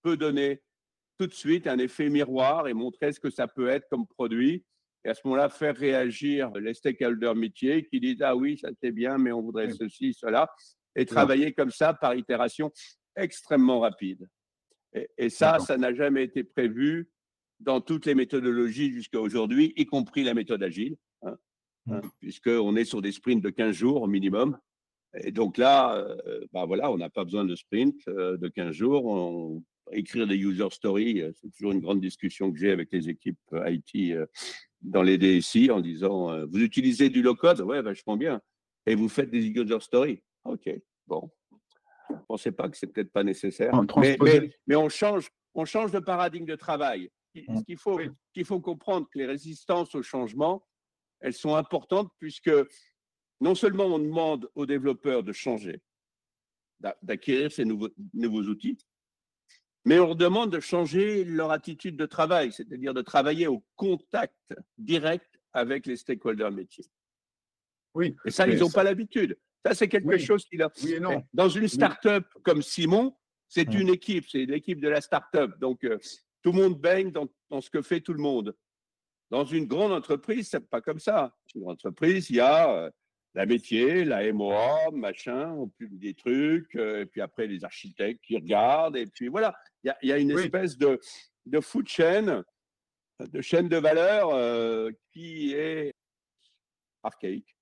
Speaker 5: peut donner tout de suite un effet miroir et montrer ce que ça peut être comme produit. Et à ce moment-là, faire réagir les stakeholders métiers qui disent « Ah oui, ça c'est bien, mais on voudrait ceci, cela », et travailler comme ça par itération extrêmement rapide. Et ça n'a jamais été prévu dans toutes les méthodologies jusqu'à aujourd'hui, y compris la méthode agile, puisqu'on est sur des sprints de 15 jours au minimum. Et donc là, voilà, on n'a pas besoin de sprint de 15 jours. Écrire des user stories, c'est toujours une grande discussion que j'ai avec les équipes IT dans les DSI en disant vous utilisez du low-code? Ouais, vachement bien. Et vous faites des user stories? Ok, bon. Je ne pensais pas que c'est peut-être pas nécessaire. Mais on change on change de paradigme de travail. Ce qu'il faut comprendre, que les résistances au changement, elles sont importantes puisque non seulement on demande aux développeurs de changer, d'acquérir ces nouveaux outils, mais on leur demande de changer leur attitude de travail, c'est-à-dire de travailler au contact direct avec les stakeholders métiers.
Speaker 2: Oui.
Speaker 5: Et ça, ils n'ont pas l'habitude. Ça, c'est quelque chose qui leur…
Speaker 2: Oui et non.
Speaker 5: Dans une start-up comme Simon, c'est une équipe, c'est l'équipe de la start-up. Donc, tout le monde baigne dans ce que fait tout le monde. Dans une grande entreprise, c'est pas comme ça. Une grande entreprise, il y a la métier, la MOA, machin, on publie des trucs, et puis après les architectes qui regardent, et puis voilà. Il y a une espèce de food chain, de chaîne de valeur qui est archaïque.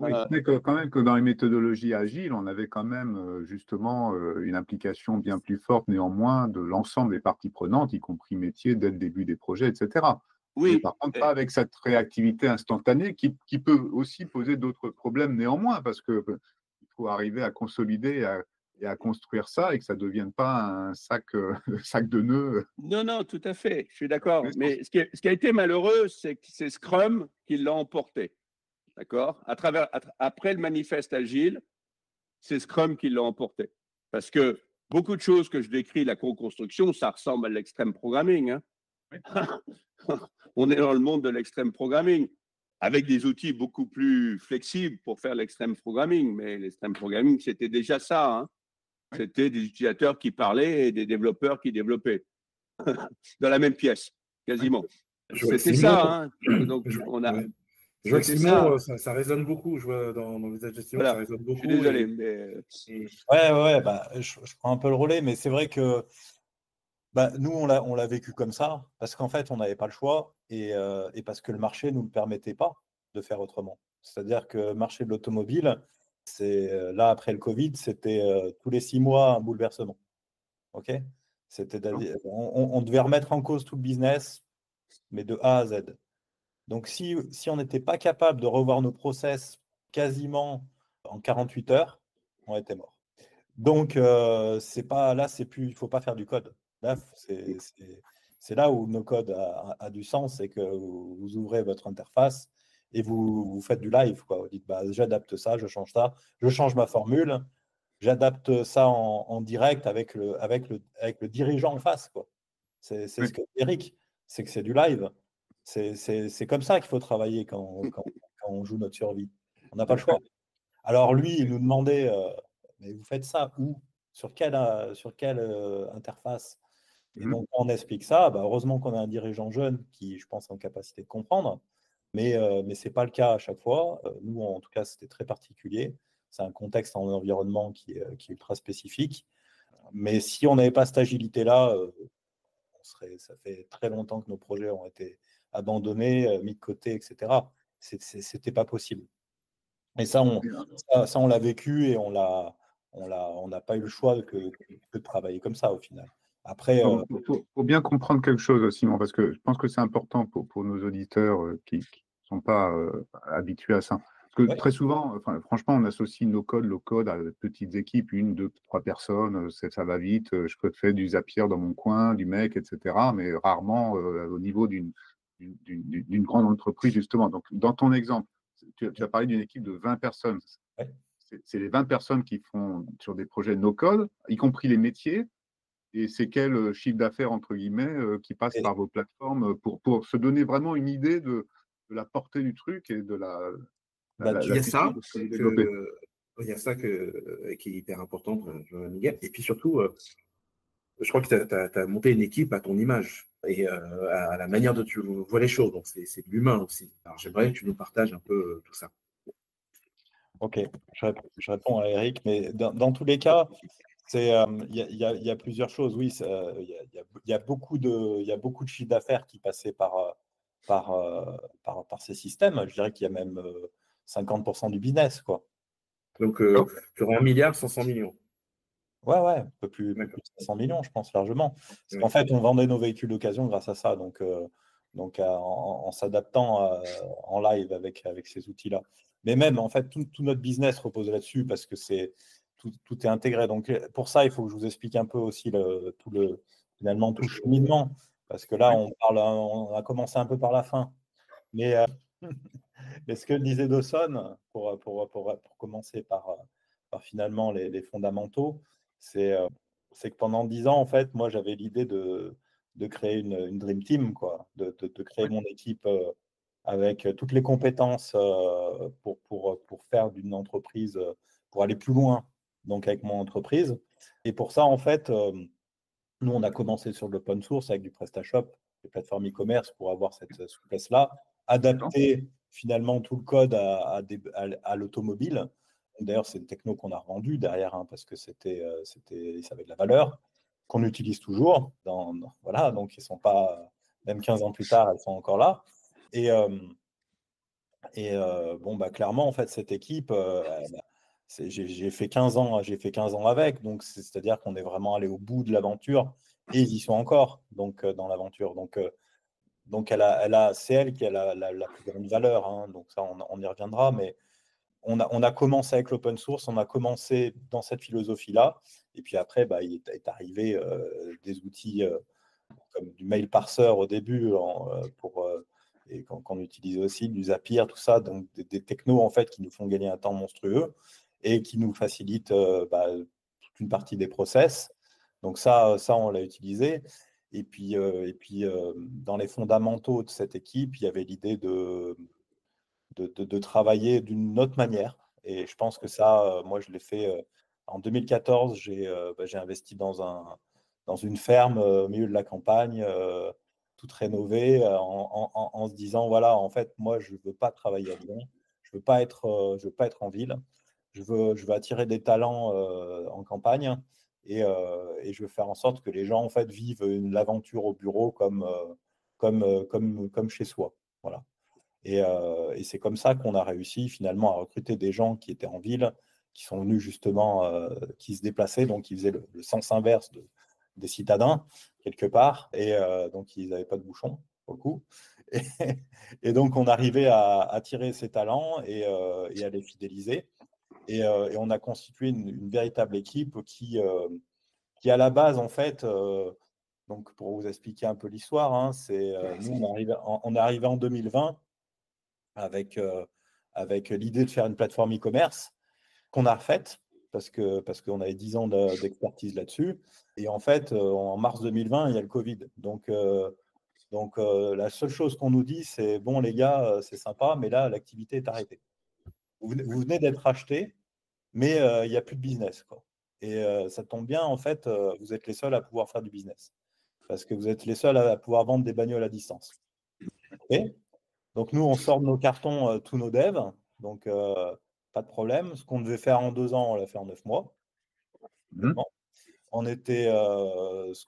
Speaker 2: Oui, mais quand même que dans les méthodologies agiles, on avait quand même justement une implication bien plus forte néanmoins de l'ensemble des parties prenantes, y compris métiers, dès le début des projets, etc.
Speaker 5: Oui.
Speaker 2: Mais par contre, pas avec cette réactivité instantanée qui peut aussi poser d'autres problèmes néanmoins, parce qu'il faut arriver à consolider et à construire ça et que ça ne devienne pas un sac de nœuds.
Speaker 5: Non, tout à fait, je suis d'accord. Mais ce qui a été malheureux, c'est que c'est Scrum qui l'a emporté. D'accord ? Après le manifeste agile, c'est Scrum qui l'a emporté. Parce que beaucoup de choses que je décris, la co-construction, ça ressemble à l'extreme programming. Hein. Oui. On est dans le monde de l'extreme programming, avec des outils beaucoup plus flexibles pour faire l'extreme programming. Mais l'extreme programming, c'était déjà ça. Hein. Oui. C'était des utilisateurs qui parlaient et des développeurs qui développaient. Dans la même pièce, quasiment. Oui. C'était ça. Hein. Donc, on a…
Speaker 3: Je vois que Simon, ça résonne beaucoup. Je vois dans les gestion, ça résonne beaucoup.
Speaker 5: Je suis désolé. Mais…
Speaker 4: Je prends un peu le relais, mais c'est vrai que nous, on l'a vécu comme ça, parce qu'en fait, on n'avait pas le choix et parce que le marché ne nous le permettait pas de faire autrement. C'est-à-dire que le marché de l'automobile, là, après le Covid, c'était tous les 6 mois un bouleversement. OK ? On devait remettre en cause tout le business, mais de A à Z. Donc, si on n'était pas capable de revoir nos process quasiment en 48 heures, on était mort. Donc, il ne faut pas faire du code. Là, c'est là où nos codes a du sens, c'est que vous ouvrez votre interface et vous faites du live. Quoi. Vous dites, j'adapte ça, je change ma formule, j'adapte ça en direct avec le dirigeant en face. Quoi. C'est ce que dit Eric, c'est que c'est du live. C'est comme ça qu'il faut travailler quand on joue notre survie. On n'a pas le choix. Alors lui, il nous demandait, mais vous faites ça où ? Sur quelle interface ? Et donc, on explique ça. Heureusement qu'on a un dirigeant jeune qui, je pense, est en capacité de comprendre. Mais ce n'est pas le cas à chaque fois. Nous, en tout cas, c'était très particulier. C'est un contexte en environnement qui est ultra spécifique. Mais si on n'avait pas cette agilité-là, ça fait très longtemps que nos projets ont été abandonnés, mis de côté, etc. C'était pas possible. Et ça, on l'a vécu et on n'a pas eu le choix que de travailler comme ça au final. Après,
Speaker 2: faut bien comprendre quelque chose, Simon, parce que je pense que c'est important pour nos auditeurs qui ne sont pas habitués à ça. Parce que très souvent, franchement, on associe no code, low code à de petites équipes, 1, 2, 3 personnes, ça va vite, je peux faire du Zapier dans mon coin, du mec, etc. Mais rarement au niveau d'une grande entreprise, justement. Donc, dans ton exemple, tu as parlé d'une équipe de 20 personnes. Ouais. C'est les 20 personnes qui font sur des projets no-code, y compris les métiers. Et c'est quel chiffre d'affaires, entre guillemets, qui passe par vos plateformes pour se donner vraiment une idée de la portée du truc et de la
Speaker 3: il y a ça qui est hyper important, Miguel. Et puis surtout, je crois que tu as monté une équipe à ton image et à la manière dont tu vois les choses. Donc, c'est de l'humain aussi. Alors, j'aimerais que tu nous partages un peu tout ça.
Speaker 4: Ok, je réponds à Eric, mais dans tous les cas, il y a plusieurs choses. Oui, il y a beaucoup de chiffres d'affaires qui passaient par ces systèmes. Je dirais qu'il y a même 50% du business, quoi.
Speaker 3: Donc, tu aurais 1 milliard 500 millions.
Speaker 4: Ouais, un peu plus de 500 millions, je pense, largement. Parce qu'en fait, on vendait nos véhicules d'occasion grâce à ça, donc en s'adaptant en live avec ces outils-là. Mais même, en fait, tout notre business repose là-dessus parce que tout est intégré. Donc, pour ça, il faut que je vous explique un peu aussi tout finalement tout cheminement, parce que là, on a commencé un peu par la fin. Mais ce que disait Dawson, pour commencer par finalement les fondamentaux, c'est que pendant 10 ans, en fait, moi, j'avais l'idée de créer une Dream Team, quoi, de créer mon équipe avec toutes les compétences pour faire d'une entreprise, pour aller plus loin, donc avec mon entreprise. Et pour ça, en fait, nous, on a commencé sur de l'open source avec du PrestaShop, des plateformes e-commerce pour avoir cette souplesse-là, adapter finalement tout le code à l'automobile. D'ailleurs, c'est une techno qu'on a revendue derrière, hein, parce que ça avait de la valeur, qu'on utilise toujours. Voilà, donc ils ne sont pas, même 15 ans plus tard, elles sont encore là. Et bon, bah, clairement, en fait, cette équipe, j'ai fait 15 ans avec, donc c'est-à-dire qu'on est vraiment allé au bout de l'aventure et ils y sont encore donc, dans l'aventure. Donc c'est elle qui a la plus grande valeur, hein, donc ça, on y reviendra, mais on a commencé avec l'open source, on a commencé dans cette philosophie-là, et puis après, bah, il est arrivé des outils comme du mail parseur au début, et qu'on utilise aussi, du Zapier, tout ça, donc des technos en fait qui nous font gagner un temps monstrueux et qui nous facilitent toute une partie des process. Donc ça on l'a utilisé. Et puis dans les fondamentaux de cette équipe, il y avait l'idée de travailler d'une autre manière. Et je pense que ça, moi, je l'ai fait en 2014. J'ai investi dans une ferme au milieu de la campagne, toute rénovée, en se disant, voilà, en fait, moi, je ne veux pas travailler à Lyon. Je ne veux pas être en ville. Je veux attirer des talents en campagne. Et je veux faire en sorte que les gens, en fait, vivent l'aventure au bureau comme chez soi. Voilà. Et c'est comme ça qu'on a réussi finalement à recruter des gens qui étaient en ville, qui sont venus justement, qui se déplaçaient, donc qui faisaient le sens inverse des citadins, quelque part, et donc ils n'avaient pas de bouchon, pour le coup. Et, et donc on arrivait à attirer ces talents et à les fidéliser. Et on a constitué une véritable équipe qui à la base, en fait, donc pour vous expliquer un peu l'histoire, hein, nous, on est arrivé en 2020 avec l'idée de faire une plateforme e-commerce qu'on a refaite parce qu'on avait 10 ans d'expertise là-dessus. Et en fait, en mars 2020, il y a le Covid. Donc, la seule chose qu'on nous dit, c'est bon, les gars, c'est sympa, mais là, l'activité est arrêtée. Vous venez d'être acheté, mais il n'y a plus de business, quoi. Et ça tombe bien, en fait, vous êtes les seuls à pouvoir faire du business parce que vous êtes les seuls à pouvoir vendre des bagnoles à distance. Okay. Donc, nous, on sort de nos cartons tous nos devs. Donc, pas de problème. Ce qu'on devait faire en 2 ans, on l'a fait en 9 mois. On était,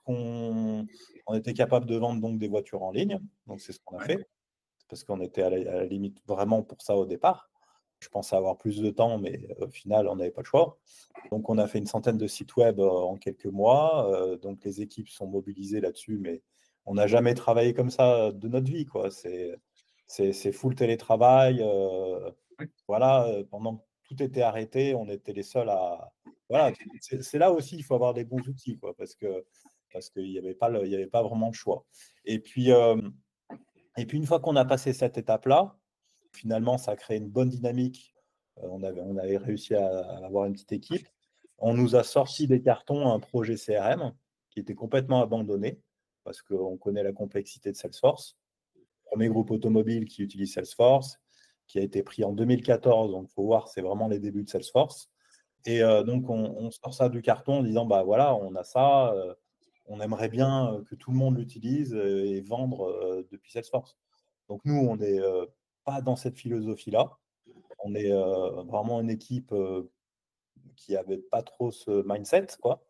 Speaker 4: on était capable de vendre donc des voitures en ligne. Donc, c'est ce qu'on a fait. Parce qu'on était à la limite vraiment pour ça au départ. Je pensais avoir plus de temps, mais au final, on n'avait pas le choix. Donc, on a fait une centaine de sites web en quelques mois. Donc, les équipes sont mobilisées là-dessus, mais on n'a jamais travaillé comme ça de notre vie, quoi. C'est full télétravail. Voilà, pendant que tout était arrêté, on était les seuls à. Voilà, c'est là aussi, il faut avoir des bons outils, quoi, parce qu'il n'y avait pas vraiment de choix. Et puis une fois qu'on a passé cette étape-là, finalement, ça a créé une bonne dynamique. On avait réussi à avoir une petite équipe. On nous a sorti des cartons un projet CRM qui était complètement abandonné parce qu'on connaît la complexité de Salesforce. Premier groupe automobile qui utilise Salesforce, qui a été pris en 2014. Donc, il faut voir, c'est vraiment les débuts de Salesforce. Et donc, on sort ça du carton en disant, bah voilà, on a ça, on aimerait bien que tout le monde l'utilise et vendre depuis Salesforce. Donc, nous, on n'est pas dans cette philosophie-là. On est vraiment une équipe qui n'avait pas trop ce mindset, quoi.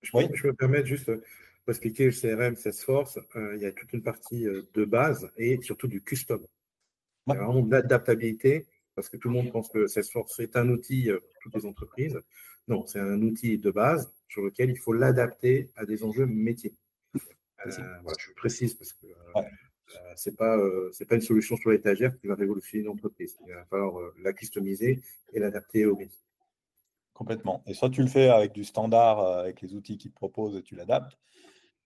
Speaker 3: Je me permettre juste pour expliquer le CRM Salesforce, il y a toute une partie de base et surtout du custom. Il y a vraiment de l'adaptabilité parce que tout le monde pense que Salesforce est un outil pour toutes les entreprises. Non, c'est un outil de base sur lequel il faut l'adapter à des enjeux métiers. Voilà, je précise parce que c'est pas une solution sur l'étagère qui va révolutionner une entreprise. Il va falloir la customiser et l'adapter au métier.
Speaker 4: Complètement. Et soit tu le fais avec du standard, avec les outils qu'ils te proposent et tu l'adaptes.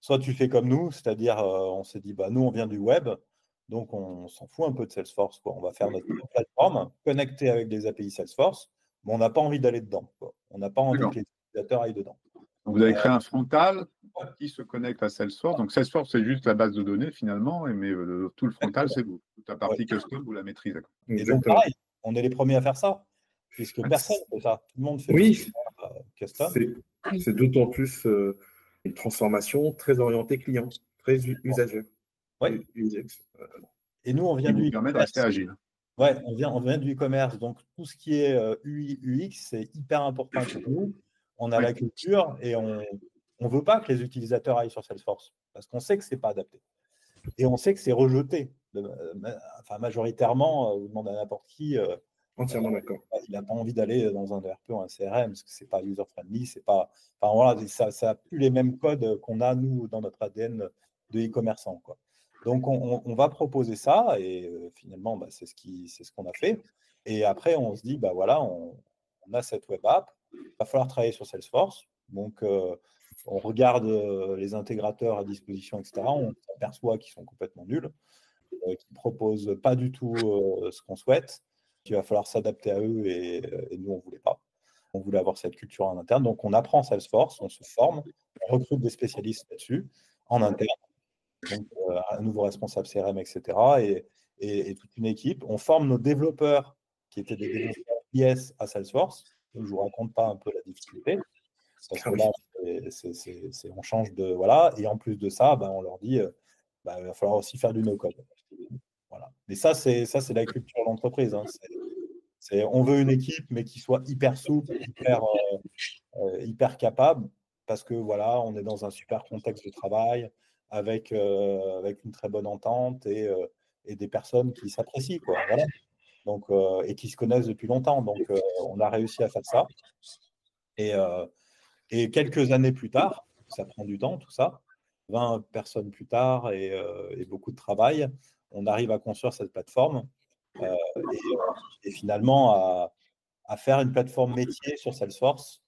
Speaker 4: soit tu fais comme nous, c'est-à-dire on s'est dit, nous, on vient du web, donc on s'en fout un peu de Salesforce, quoi. On va faire notre plateforme connectée avec des API Salesforce, mais on n'a pas envie d'aller dedans, quoi. On n'a pas envie que les utilisateurs aillent dedans.
Speaker 2: Donc, vous avez créé un frontal qui se connecte à Salesforce. Donc, Salesforce, c'est juste la base de données finalement, mais tout le frontal, c'est vous. Toute la partie custom, vous la maîtrisez.
Speaker 4: Et donc, pareil, on est les premiers à faire ça, puisque personne ne fait ça. Tout le monde fait custom.
Speaker 3: C'est d'autant plus une transformation très orientée client, très usageur.
Speaker 4: Ouais. Et nous, on vient du
Speaker 2: permet de rester agile.
Speaker 4: Ouais, on vient du e-commerce, donc tout ce qui est UI, UX, c'est hyper important pour nous. On a la culture et on ne veut pas que les utilisateurs aillent sur Salesforce parce qu'on sait que ce n'est pas adapté. Et on sait que c'est rejeté. Majoritairement, vous demandez à n'importe qui.
Speaker 3: Entièrement d'accord.
Speaker 4: Il n'a pas envie d'aller dans un ERP ou un CRM parce que ce n'est pas user-friendly. C'est pas, voilà, ça n'a plus les mêmes codes qu'on a, nous, dans notre ADN de e-commerçant, quoi. Donc, on va proposer ça et finalement, c'est ce qu'on a fait. Et après, on se dit, voilà, on a cette web app, il va falloir travailler sur Salesforce. Donc, on regarde les intégrateurs à disposition, etc. On s'aperçoit qu'ils sont complètement nuls, qu'ils ne proposent pas du tout ce qu'on souhaite, qu'il va falloir s'adapter à eux et nous, on ne voulait pas. On voulait avoir cette culture en interne. Donc, on apprend Salesforce, on se forme, on recrute des spécialistes là-dessus en interne. Donc, un nouveau responsable CRM, etc. Et toute une équipe. On forme nos développeurs qui étaient des développeurs IS à Salesforce. Donc, je ne vous raconte pas un peu la difficulté. Parce que là, on change de… Voilà. Et en plus de ça, on leur dit il va falloir aussi faire du no-code. Voilà. Mais ça, c'est la culture de l'entreprise. Hein. On veut une équipe, mais qui soit hyper souple, hyper capable, parce que voilà, on est dans un super contexte de travail, avec une très bonne entente et des personnes qui s'apprécient, quoi. Voilà. Donc, et qui se connaissent depuis longtemps. Donc, on a réussi à faire ça. Et quelques années plus tard, ça prend du temps, tout ça, 20 personnes plus tard et beaucoup de travail, on arrive à construire cette plateforme et finalement à faire une plateforme métier sur Salesforce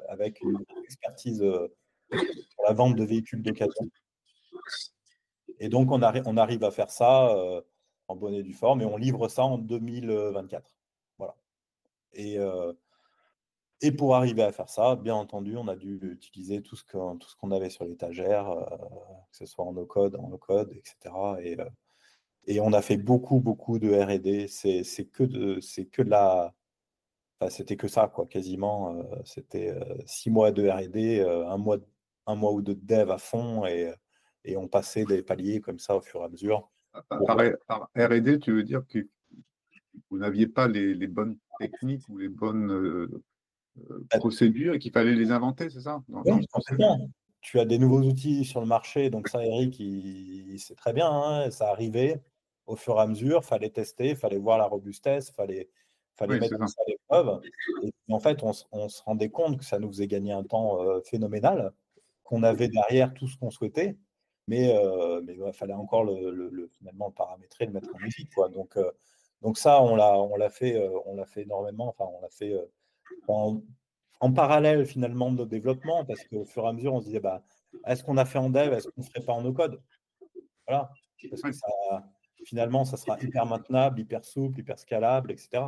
Speaker 4: avec une expertise sur la vente de véhicules d'occasion. Et donc, on arrive à faire ça en bonne et due forme et on livre ça en 2024. Voilà. Et pour arriver à faire ça, bien entendu, on a dû utiliser tout ce qu'on avait sur l'étagère, que ce soit en no-code, en low-code, etc. Et on a fait beaucoup, beaucoup de R&D. C'est que de la… Enfin, c'était que ça, quoi, quasiment. C'était 6 mois de R&D, un mois ou deux de dev à fond, et on passait des paliers comme ça au fur et à mesure.
Speaker 2: Par R&D, tu veux dire que vous n'aviez pas les bonnes techniques ou les bonnes procédures et qu'il fallait les inventer, c'est ça?
Speaker 4: Tu as des nouveaux outils sur le marché, donc ça, Eric, il sait très bien, hein, ça arrivait au fur et à mesure, il fallait tester, il fallait voir la robustesse, il fallait mettre ça à l'épreuve. Et puis, en fait, on se rendait compte que ça nous faisait gagner un temps phénoménal, qu'on avait derrière tout ce qu'on souhaitait, mais il fallait encore finalement le paramétrer, le mettre en musique, quoi. Donc ça, on l'a fait énormément, enfin, on l'a fait en parallèle finalement de notre développement, parce qu'au fur et à mesure, on se disait, est-ce qu'on a fait en dev, est-ce qu'on ne ferait pas en no-code? Voilà, parce que finalement, ça sera hyper maintenable, hyper souple, hyper scalable, etc.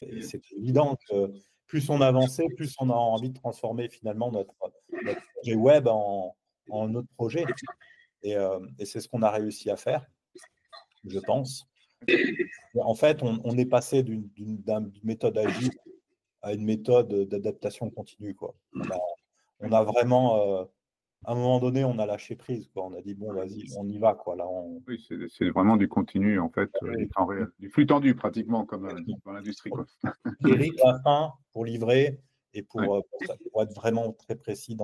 Speaker 4: Et c'est évident que plus on avançait, plus on a envie de transformer finalement notre projet web en autre projet. Et c'est ce qu'on a réussi à faire, je pense. En fait, on est passé d'une méthode agile à une méthode d'adaptation continue, quoi. On a vraiment, à un moment donné, on a lâché prise, quoi. On a dit, bon, vas-y, on y va, quoi. Là,
Speaker 2: Oui, c'est vraiment du continu, en fait, du temps réel. Du flux tendu, pratiquement, comme dans l'industrie, quoi.
Speaker 4: Eric, à la fin, pour livrer et pour être vraiment très précis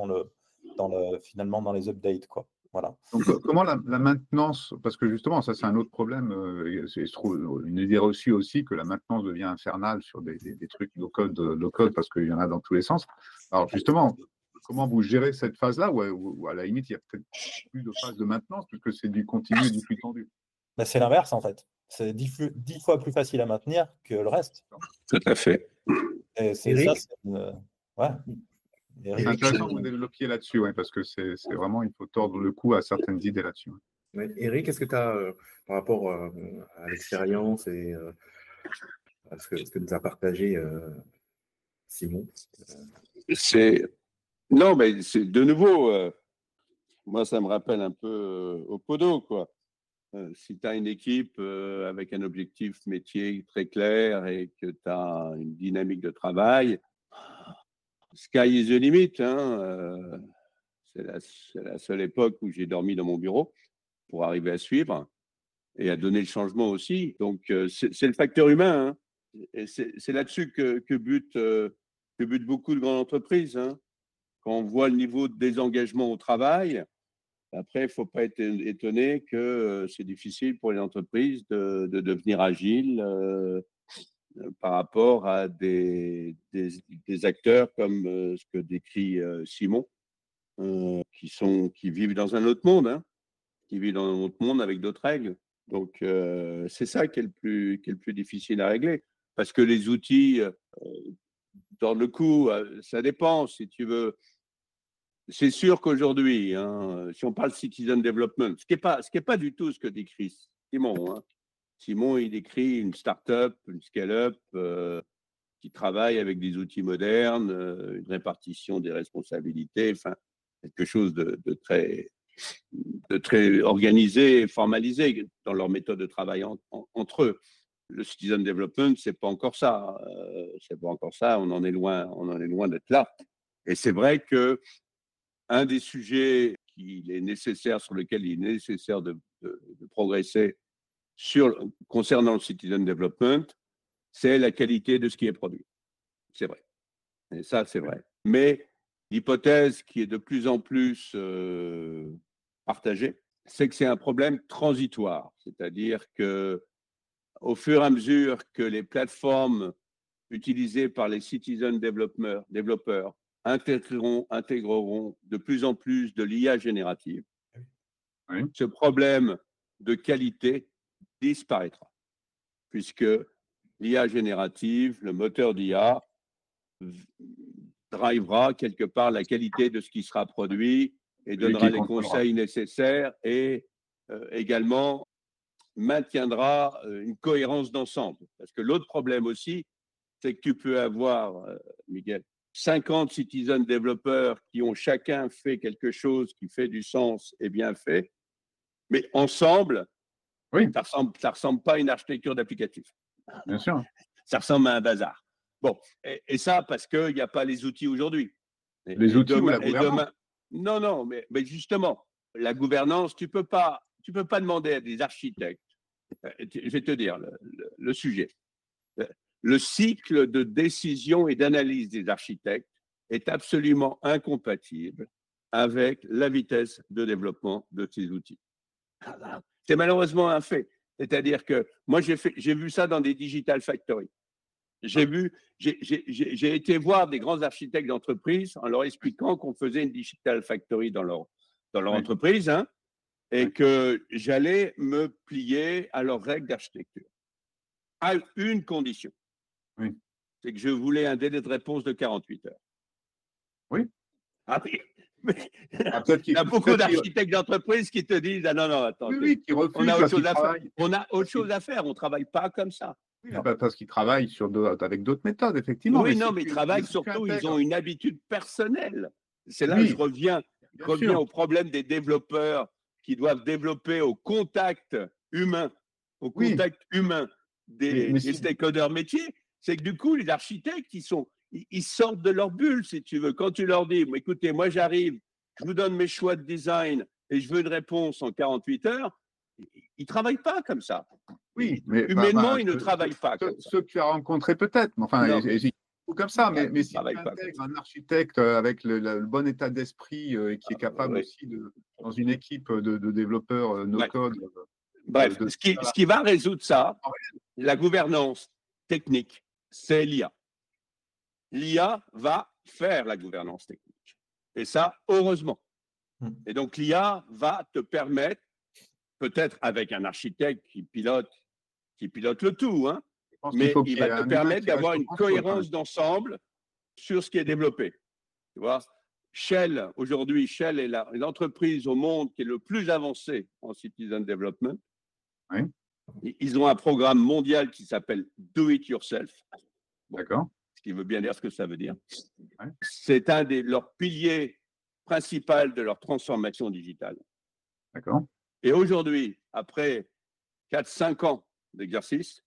Speaker 4: finalement, dans les updates, quoi. Voilà.
Speaker 2: Donc, comment la maintenance, parce que justement, ça c'est un autre problème, je trouve une idée reçue aussi que la maintenance devient infernale sur des trucs low-code, parce qu'il y en a dans tous les sens. Alors justement, comment vous gérez cette phase-là, ou à la limite, il y a peut-être plus de phase de maintenance, puisque c'est du continu et du flux tendu?
Speaker 4: C'est l'inverse, en fait. C'est 10 fois plus facile à maintenir que le reste.
Speaker 5: Tout à fait.
Speaker 4: Et c'est ça, ouais.
Speaker 2: C'est intéressant que vous développiez là-dessus, parce que c'est vraiment, il faut tordre le cou à certaines idées là-dessus.
Speaker 3: Ouais. Eric, est-ce que tu as, par rapport à l'expérience et à ce que nous a partagé Simon
Speaker 5: Non, mais c'est de nouveau, moi, ça me rappelle un peu au Podo, quoi. Si tu as une équipe avec un objectif métier très clair et que tu as une dynamique de travail, sky is the limit. C'est la seule époque où j'ai dormi dans mon bureau pour arriver à suivre et à donner le changement aussi. Donc, c'est le facteur humain. Et c'est là-dessus que butent beaucoup de grandes entreprises. Quand on voit le niveau de désengagement au travail, après, il ne faut pas être étonné que c'est difficile pour les entreprises de devenir agiles par rapport à des acteurs comme ce que décrit Simon, qui vivent dans un autre monde, qui vivent dans un autre monde avec d'autres règles. Donc, c'est ça qui est le plus difficile à régler. Parce que les outils, dans le coup, ça dépend, si tu veux. C'est sûr qu'aujourd'hui, si on parle citizen development, ce qui est pas du tout ce que décrit Simon. Simon, il décrit une start-up, une scale-up qui travaille avec des outils modernes, une répartition des responsabilités, enfin, quelque chose de très organisé et formalisé dans leur méthode de travail entre eux. Le citizen development, c'est pas encore ça. On en est loin d'être là. Et c'est vrai que un des sujets sur lequel il est nécessaire de progresser concernant le citizen development, c'est la qualité de ce qui est produit. C'est vrai. Et ça, c'est vrai. Mais l'hypothèse qui est de plus en plus partagée, c'est que c'est un problème transitoire. C'est-à-dire que au fur et à mesure que les plateformes utilisées par les citizen développeurs intégreront de plus en plus de l'IA générative, ce problème de qualité disparaîtra, puisque l'IA générative, le moteur d'IA, drivera quelque part la qualité de ce qui sera produit et donnera les conseils nécessaires et également maintiendra une cohérence d'ensemble. Parce que l'autre problème aussi, c'est que tu peux avoir, Miguel, 50 citizen développeurs qui ont chacun fait quelque chose qui fait du sens et bien fait, mais ensemble, ça ressemble pas à une architecture d'applicatif.
Speaker 2: Bien sûr.
Speaker 5: Ça ressemble à un bazar. Bon, et ça parce qu'il n'y a pas les outils aujourd'hui.
Speaker 2: Les outils ou la gouvernance.
Speaker 5: Non, mais justement, la gouvernance, tu peux pas demander à des architectes. Je vais te dire le sujet. Le cycle de décision et d'analyse des architectes est absolument incompatible avec la vitesse de développement de ces outils. C'est malheureusement un fait. C'est-à-dire que moi, j'ai vu ça dans des digital factories. J'ai été voir des grands architectes d'entreprise en leur expliquant qu'on faisait une digital factory dans leur entreprise, et que j'allais me plier à leurs règles d'architecture. À une condition. C'est que je voulais un délai de réponse de 48 heures.
Speaker 2: Oui.
Speaker 5: Ah oui. Il y a beaucoup d'architectes d'entreprise qui te disent non, attends,
Speaker 2: qui refusent
Speaker 5: on a autre chose à faire. On a autre chose à faire, on ne travaille pas comme ça.
Speaker 2: Oui, parce qu'ils travaillent avec d'autres méthodes, effectivement.
Speaker 5: Oui, mais ils travaillent surtout, ils ont une habitude personnelle. C'est là que je reviens au problème des développeurs qui doivent développer au contact humain, des stakeholders métiers. C'est que du coup, les architectes, ils sortent de leur bulle, si tu veux. Quand tu leur dis, écoutez, moi j'arrive, je vous donne mes choix de design et je veux une réponse en 48 heures, ils ne travaillent pas comme ça.
Speaker 2: Oui, mais
Speaker 5: humainement, ils ne travaillent pas comme ça.
Speaker 2: Ceux que tu as rencontrés peut-être, mais enfin, comme ça, mais si tu intègres un architecte avec le bon état d'esprit et qui est capable aussi, dans une équipe de développeurs no-code.
Speaker 5: Bref, ce qui va résoudre ça, la gouvernance technique, c'est l'IA. L'IA va faire la gouvernance technique. Et ça, heureusement. Et donc, l'IA va te permettre, peut-être avec un architecte qui pilote le tout, mais il va te permettre d'avoir une cohérence d'ensemble sur ce qui est développé. Tu vois, Shell, aujourd'hui, Shell est l'entreprise au monde qui est le plus avancée en citizen development.
Speaker 2: Oui.
Speaker 5: Ils ont un programme mondial qui s'appelle Do It Yourself. Bon,
Speaker 2: d'accord.
Speaker 5: ce qui veut bien dire ce que ça veut dire.
Speaker 2: Ouais.
Speaker 5: C'est un de leurs piliers principaux de leur transformation digitale.
Speaker 2: D'accord.
Speaker 5: Et aujourd'hui, après 4-5 ans d'exercice,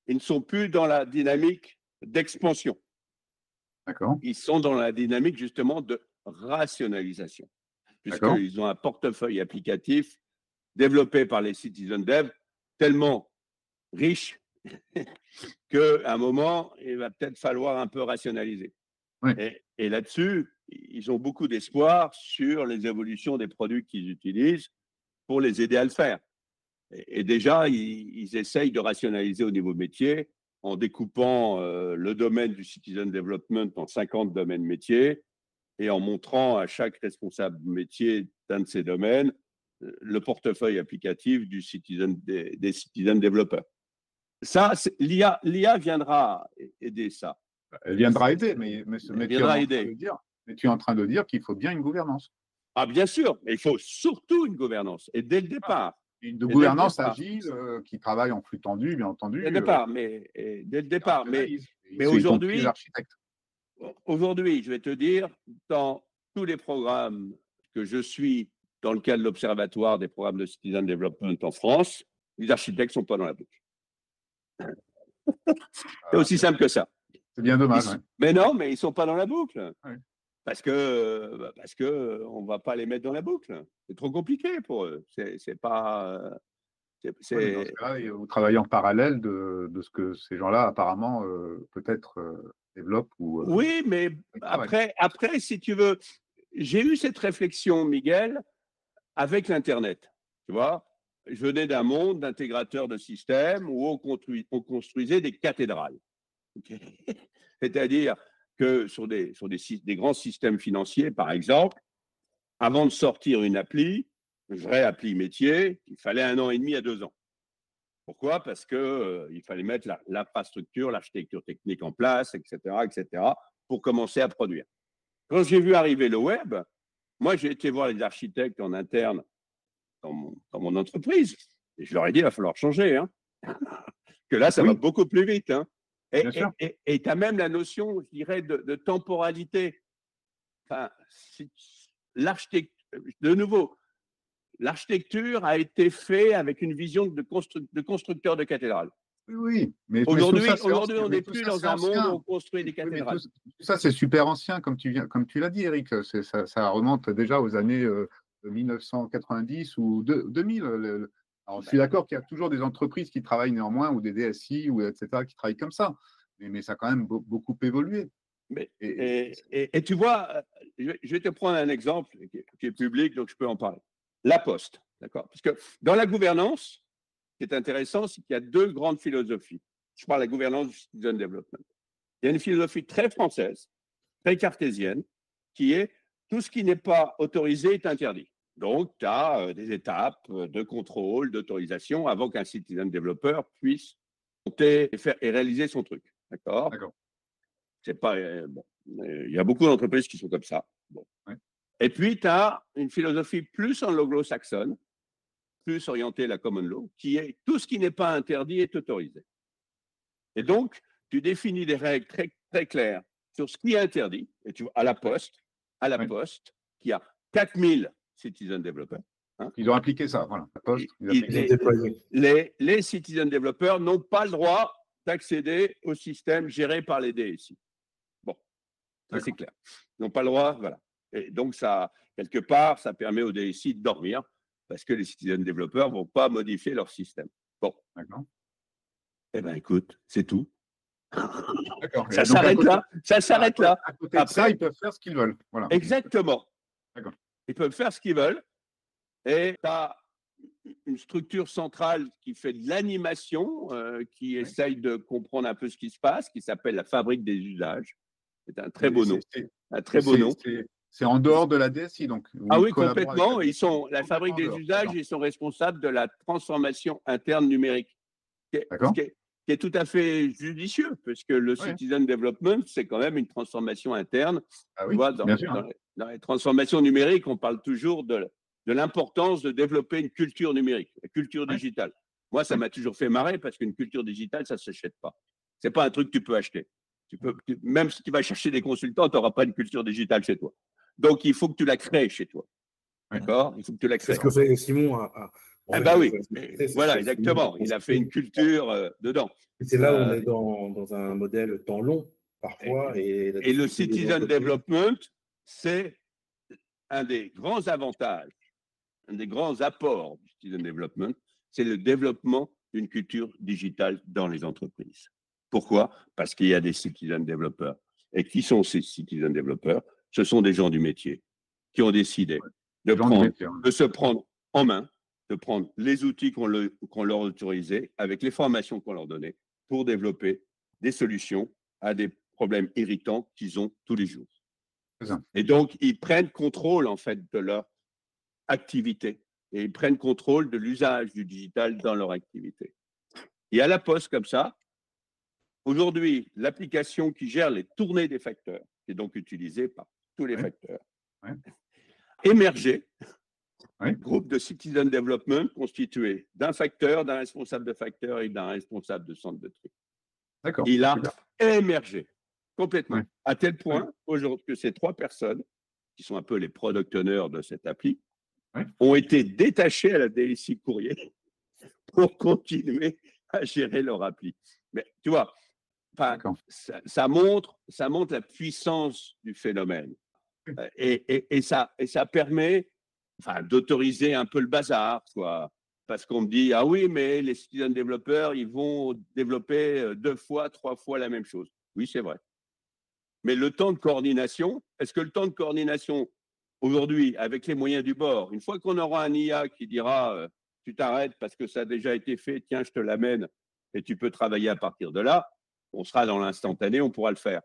Speaker 5: ils ne sont plus dans la dynamique d'expansion.
Speaker 2: D'accord.
Speaker 5: Ils sont dans la dynamique justement de rationalisation, puisqu'ils ont un portefeuille applicatif développé par les citizen dev tellement riche qu'à un moment, il va peut-être falloir un peu rationaliser.
Speaker 2: Oui.
Speaker 5: Et là-dessus, ils ont beaucoup d'espoir sur les évolutions des produits qu'ils utilisent pour les aider à le faire. Et déjà, ils essayent de rationaliser au niveau métier en découpant le domaine du citizen development en 50 domaines métiers et en montrant à chaque responsable métier d'un de ces domaines le portefeuille applicatif des citizen développeurs. Ça, l'IA viendra aider ça.
Speaker 2: Elle viendra aider, mais tu es en train de dire qu'il faut bien une gouvernance.
Speaker 5: Ah, bien sûr, mais il faut surtout une gouvernance, et dès le départ.
Speaker 2: Une gouvernance agile qui travaille en flux tendu, bien entendu.
Speaker 5: Dès le départ, dès le départ. Mais aujourd'hui, je vais te dire, dans tous les programmes que je suis dans le cadre de l'Observatoire des programmes de Citizen Development en France, les architectes ne sont pas dans la boucle. C'est aussi simple que ça.
Speaker 2: C'est bien dommage.
Speaker 5: Mais non, mais ils ne sont pas dans la boucle.
Speaker 2: Ouais.
Speaker 5: Parce que on ne va pas les mettre dans la boucle. C'est trop compliqué pour eux. C'est pas.
Speaker 2: Dans ce cas-là, vous travaillez en parallèle de ce que ces gens-là, apparemment, peut-être développent.
Speaker 5: Oui, mais après, si tu veux, j'ai eu cette réflexion, Miguel, avec l'Internet. Tu vois, je venais d'un monde d'intégrateurs de systèmes où on construisait des cathédrales. Okay. C'est-à-dire que sur des grands systèmes financiers, par exemple, avant de sortir une vraie appli métier, il fallait 1 an et demi à 2 ans. Pourquoi ? Parce qu'il fallait mettre l'infrastructure, l'architecture technique en place, etc., pour commencer à produire. Quand j'ai vu arriver le web, moi, j'ai été voir les architectes en interne dans mon entreprise, et je leur ai dit, il va falloir changer, hein. Que là, ça va beaucoup plus vite. Hein. Et tu as même la notion, je dirais, de temporalité. Enfin, de nouveau, l'architecture a été faite avec une vision de constructeur de cathédrale.
Speaker 2: Oui, mais
Speaker 5: aujourd'hui, on n'est plus dans un monde où on construit des cathédrales.
Speaker 2: Tout ça, c'est super ancien, comme tu l'as dit, Eric. Ça remonte déjà aux années 1990 ou 2000. Alors, je suis d'accord qu'il y a toujours des entreprises qui travaillent néanmoins, ou des DSI, etc., qui travaillent comme ça. Mais ça a quand même beaucoup évolué.
Speaker 5: Et tu vois, je vais te prendre un exemple qui est public, donc je peux en parler. La Poste, d'accord ? Parce que dans la gouvernance, ce qui est intéressant, c'est qu'il y a 2 grandes philosophies. Je parle de la gouvernance du citizen development. Il y a une philosophie très française, très cartésienne, qui est tout ce qui n'est pas autorisé est interdit. Donc, tu as des étapes de contrôle, d'autorisation avant qu'un citizen développeur puisse monter et réaliser son truc. D'accord ? C'est pas bon. Il y a beaucoup d'entreprises qui sont comme ça. Bon. Ouais. Et puis, tu as une philosophie plus anglo-saxonne, plus orientée à la common law, qui est tout ce qui n'est pas interdit est autorisé. Et donc, tu définis des règles très, très claires sur ce qui est interdit. Et tu vois, à la Poste, qui a 4000 citizen développeurs.
Speaker 2: Hein. Ils ont appliqué ça, voilà. La Poste,
Speaker 5: les citizen développeurs n'ont pas le droit d'accéder au système géré par les DSI. Bon, ça c'est clair. Ils n'ont pas le droit, voilà. Et donc, ça, quelque part, ça permet aux DSI de dormir parce que les citizen développeurs ne vont pas modifier leur système. Bon.
Speaker 2: D'accord.
Speaker 5: Eh bien, écoute, c'est tout.
Speaker 2: Ça
Speaker 5: s'arrête là. Ça s'arrête là.
Speaker 2: À côté de ça, ils peuvent faire ce qu'ils veulent. Voilà.
Speaker 5: Exactement. Ils peuvent faire ce qu'ils veulent. Et tu as une structure centrale qui fait de l'animation, qui essaye de comprendre un peu ce qui se passe, qui s'appelle la Fabrique des usages. C'est un très beau nom.
Speaker 2: C'est en dehors de la DSI, donc.
Speaker 5: Ah oui, complètement. La Fabrique des usages, ils sont responsables de la transformation interne numérique.
Speaker 2: D'accord.
Speaker 5: qui est tout à fait judicieux, parce que le citizen development, c'est quand même une transformation interne.
Speaker 2: Ah
Speaker 5: tu
Speaker 2: oui,
Speaker 5: vois,
Speaker 2: bien sûr.
Speaker 5: Dans les transformations numériques, on parle toujours de l'importance de développer une culture numérique, la culture digitale. Moi, ça m'a toujours fait marrer, parce qu'une culture digitale, ça ne s'achète pas. Ce n'est pas un truc que tu peux acheter. Même si tu vas chercher des consultants, tu n'auras pas une culture digitale chez toi. Donc, il faut que tu la crées chez toi. D'accord? Il faut que tu la crées.
Speaker 3: C'est ce que fait Simon
Speaker 5: oui, voilà, exactement. Il a fait une culture dedans.
Speaker 3: C'est là où on est dans un modèle temps long, parfois. Et
Speaker 5: le citizen development, c'est un des grands avantages, un des grands apports du citizen development, c'est le développement d'une culture digitale dans les entreprises. Pourquoi? Parce qu'il y a des citizen développeurs. Et qui sont ces citizen développeurs? Ce sont des gens du métier qui ont décidé de se prendre en main, de prendre les outils qu'on leur autorisait, avec les formations qu'on leur donnait, pour développer des solutions à des problèmes irritants qu'ils ont tous les jours. Et donc, ils prennent contrôle, en fait, de leur activité, et ils prennent contrôle de l'usage du digital dans leur activité. Et à la Poste, comme ça, aujourd'hui, l'application qui gère les tournées des facteurs, qui est donc utilisée par tous les facteurs, émergé, groupe de citizen development constitué d'un facteur, d'un responsable de facteur et d'un responsable de centre de tri.
Speaker 2: D'accord.
Speaker 5: Il a émergé complètement, à tel point aujourd'hui que ces 3 personnes, qui sont un peu les product owners de cette appli, ont été détachés à la DSI Courrier pour continuer à gérer leur appli. Mais tu vois, ça montre la puissance du phénomène. Et ça permet d'autoriser un peu le bazar, quoi. Parce qu'on me dit, ah oui, mais les citizen développeurs, ils vont développer 2 fois, 3 fois la même chose. Oui, c'est vrai. Mais le temps de coordination, est-ce que le temps de coordination, aujourd'hui, avec les moyens du bord, une fois qu'on aura un IA qui dira, tu t'arrêtes parce que ça a déjà été fait, tiens, je te l'amène et tu peux travailler à partir de là, on sera dans l'instantané, on pourra le faire.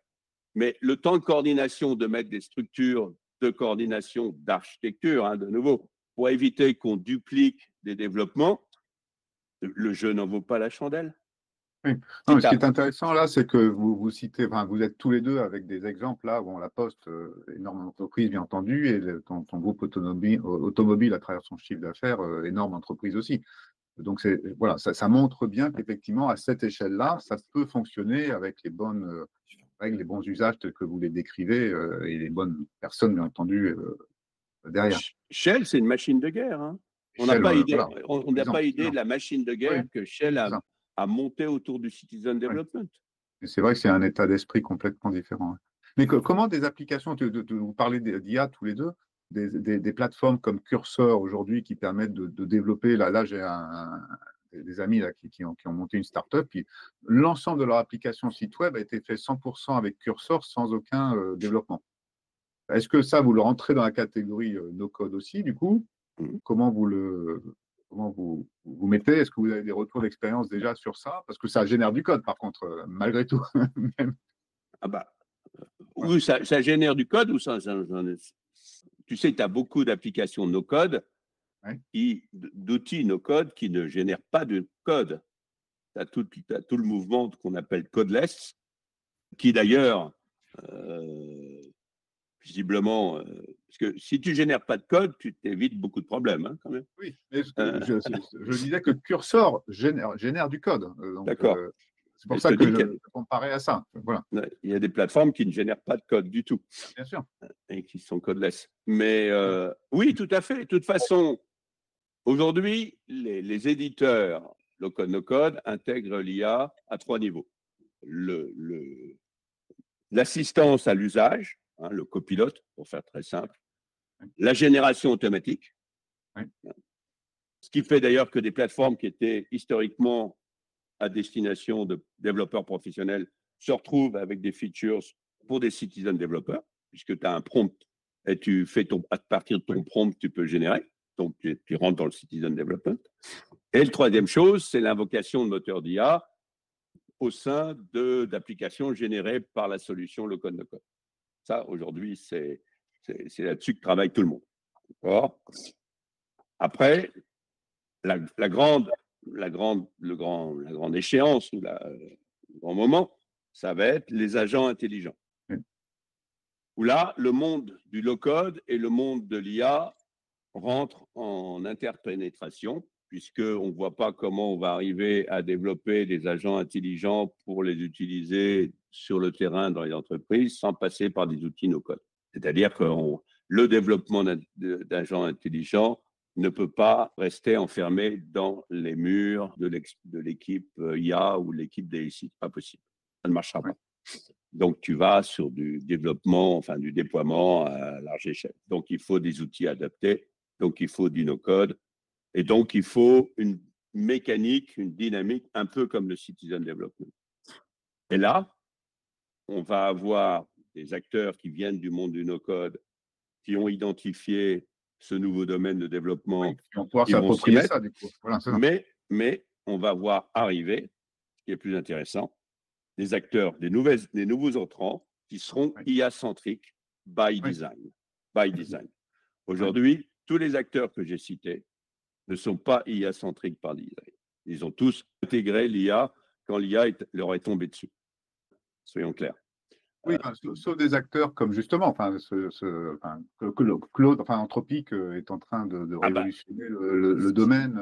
Speaker 5: Mais le temps de coordination, de mettre des structures de coordination d'architecture, de nouveau, pour éviter qu'on duplique des développements, le jeu n'en vaut pas la chandelle.
Speaker 2: Oui. Non, ce qui est intéressant là, c'est que vous citez, vous êtes tous les deux avec des exemples là, la Poste, énorme entreprise bien entendu, et ton groupe automobile à travers son chiffre d'affaires, énorme entreprise aussi. Donc voilà, ça montre bien qu'effectivement à cette échelle-là, ça peut fonctionner avec les bonnes règles, les bons usages tels que vous les décrivez, et les bonnes personnes bien entendu derrière.
Speaker 5: Shell, c'est une machine de guerre. Hein. On n'a pas idée, on n'a pas idée de la machine de guerre que Shell a monté autour du citizen development.
Speaker 2: C'est vrai que c'est un état d'esprit complètement différent. Mais comment des applications, vous parlez d'IA tous les deux, des plateformes comme Cursor aujourd'hui qui permettent de développer, là j'ai des amis là, qui ont monté une start-up, puis l'ensemble de leur application site web a été fait 100% avec Cursor sans aucun développement. Est-ce que ça, vous le rentrez dans la catégorie no-code aussi, du coup? Comment vous mettez? Est-ce que vous avez des retours d'expérience déjà sur ça? Parce que ça génère du code, par contre, malgré tout.
Speaker 5: Oui, ça génère du code. Tu sais, tu as beaucoup d'applications no-code, d'outils no-code qui ne génèrent pas de code. Tu as tout le mouvement qu'on appelle codeless, qui d'ailleurs, visiblement, parce que si tu ne génères pas de code, tu t'évites beaucoup de problèmes, quand même.
Speaker 2: Oui, mais je disais que Cursor génère du code.
Speaker 5: D'accord.
Speaker 2: C'est pour ça que je comparais à ça. Voilà.
Speaker 5: Il y a des plateformes qui ne génèrent pas de code du tout.
Speaker 2: Bien sûr.
Speaker 5: Et qui sont codeless. Mais oui, tout à fait. De toute façon, aujourd'hui, les éditeurs low-code, no-code intègrent l'IA à 3 niveaux. L'assistance à l'usage, le copilote, pour faire très simple. La génération automatique. Ce qui fait d'ailleurs que des plateformes qui étaient historiquement à destination de développeurs professionnels se retrouvent avec des features pour des citizen développeurs, puisque tu as un prompt et tu fais à partir de ton prompt, tu peux le générer. Donc, tu rentres dans le citizen development. Et le troisième chose, c'est l'invocation de moteurs d'IA au sein d'applications générées par la solution low-code, no-code. Ça, aujourd'hui, c'est là-dessus que travaille tout le monde. D'accord ? Après, la grande la grande échéance ou le grand moment, ça va être les agents intelligents. Où là, le monde du low-code et le monde de l'IA rentrent en interpénétration, puisqu'on ne voit pas comment on va arriver à développer des agents intelligents pour les utiliser sur le terrain dans les entreprises sans passer par des outils no-code. C'est-à-dire que le développement d'agents intelligents ne peut pas rester enfermé dans les murs de l'équipe IA ou l'équipe DSI. Pas possible. Ça ne marchera pas. Donc, tu vas sur du développement, enfin du déploiement à large échelle. Donc, il faut des outils adaptés. Donc, il faut du no-code. Et donc, il faut une mécanique, une dynamique, un peu comme le citizen development. Et là, on va avoir des acteurs qui viennent du monde du no-code, qui ont identifié ce nouveau domaine de développement.
Speaker 2: Qui vont pouvoir s'approprier ça, du coup. Voilà,
Speaker 5: mais on va voir arriver, ce qui est plus intéressant, des acteurs, des nouveaux entrants qui seront IA-centriques by design. By design. Aujourd'hui, tous les acteurs que j'ai cités ne sont pas IA-centriques par design. Ils ont tous intégré l'IA quand l'IA leur est tombée dessus. Soyons clairs.
Speaker 2: Oui, sauf des acteurs comme justement, Claude, Anthropic est en train de révolutionner le domaine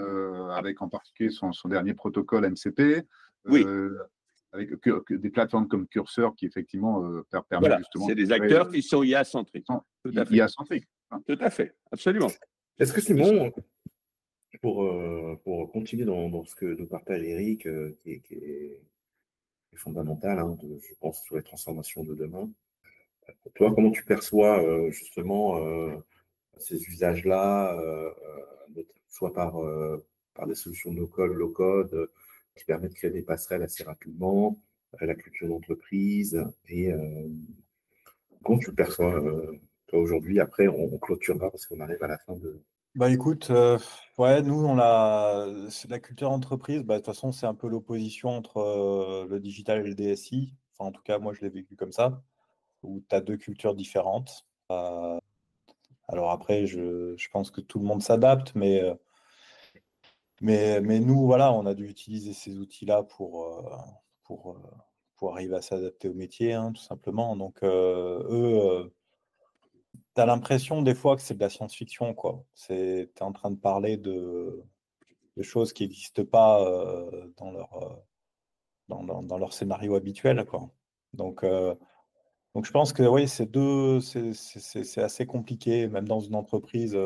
Speaker 2: avec en particulier son dernier protocole MCP. Avec des plateformes comme Cursor qui effectivement permettent justement.
Speaker 5: C'est des acteurs qui sont IA-centriques.
Speaker 2: IA-centriques.
Speaker 5: Tout à fait, absolument.
Speaker 3: Est-ce que Simon, pour continuer dans ce que nous partage Eric, qui est fondamental, je pense, sur les transformations de demain, toi, comment tu perçois justement ces usages-là, soit par des solutions no-code, low-code, qui permettent de créer des passerelles assez rapidement, la culture d'entreprise, et comment tu le perçois toi aujourd'hui? Après, on clôturera parce qu'on arrive à la fin de...
Speaker 4: Bah écoute, nous, c'est la culture d'entreprise. De toute façon, c'est un peu l'opposition entre le digital et le DSI. Enfin, en tout cas, moi, je l'ai vécu comme ça, où tu as deux cultures différentes. Alors après, je pense que tout le monde s'adapte, mais nous, voilà, on a dû utiliser ces outils-là pour arriver à s'adapter au métier, tout simplement. Donc, eux, tu as l'impression des fois que c'est de la science-fiction, quoi. Tu es en train de parler de choses qui n'existent pas dans leur scénario habituel, quoi. Donc je pense que oui, c'est assez compliqué, même dans une entreprise.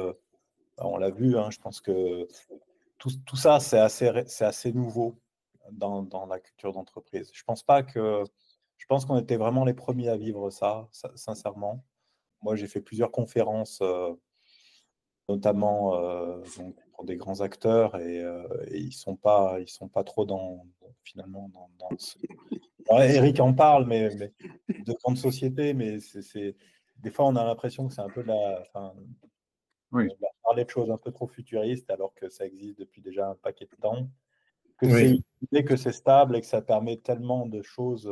Speaker 4: On l'a vu, je pense que tout ça, c'est assez nouveau dans la culture d'entreprise. Je pense qu'on était vraiment les premiers à vivre ça, sincèrement. Moi, j'ai fait plusieurs conférences, notamment donc, pour des grands acteurs, et ils sont pas trop finalement dans ce... Alors, Eric en parle, mais de grandes sociétés, mais des fois, on a l'impression que c'est un peu on va parler de choses un peu trop futuristes, alors que ça existe depuis déjà un paquet de temps, que c'est stable et que ça permet tellement de choses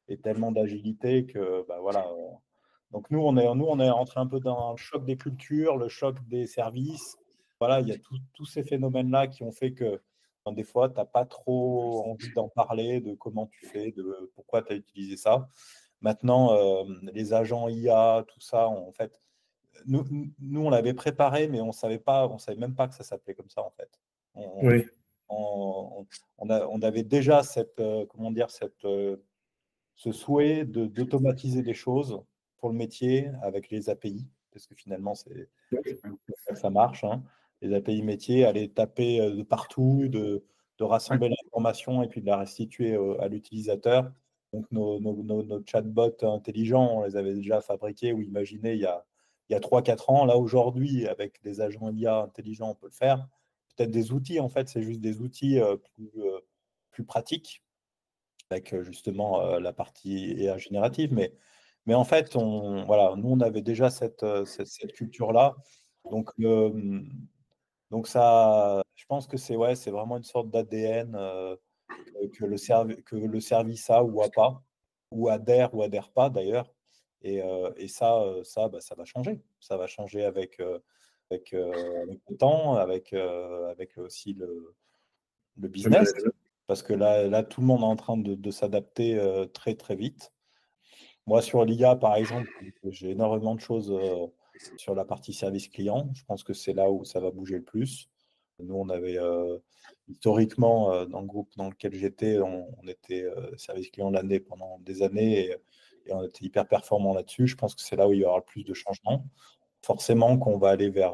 Speaker 4: et tellement d'agilité que, voilà. Donc nous, on est entré un peu dans le choc des cultures, le choc des services. Voilà, il y a tous ces phénomènes-là qui ont fait que des fois, tu n'as pas trop envie d'en parler, de comment tu fais, de pourquoi tu as utilisé ça. Maintenant, les agents IA, tout ça, en fait, nous, on l'avait préparé, mais on savait même pas que ça s'appelait comme ça, en fait. On avait déjà ce souhait d'automatiser des choses pour le métier avec les API, parce que finalement, c'est ça marche. Les API métiers, aller taper de partout, de rassembler l'information et puis de la restituer à l'utilisateur. Donc, nos chatbots intelligents, on les avait déjà fabriqués ou imaginés il y a 3-4 ans. Là, aujourd'hui, avec des agents IA intelligents, on peut le faire. Peut-être des outils, en fait, c'est juste des outils plus pratiques, avec justement la partie IA générative. Mais en fait, nous, on avait déjà cette culture-là. Donc ça, je pense que c'est vraiment une sorte d'ADN que le service a ou a pas, ou adhère pas d'ailleurs. Et ça va changer. Ça va changer avec le temps, avec aussi business, parce que là, tout le monde est en train de s'adapter très, très vite. Moi, sur l'IA, par exemple, j'ai énormément de choses sur la partie service client. Je pense que c'est là où ça va bouger le plus. Nous, on avait historiquement, dans le groupe dans lequel j'étais, on était service client de l'année pendant des années et on était hyper performant là-dessus. Je pense que c'est là où il y aura le plus de changements. Forcément qu'on va aller vers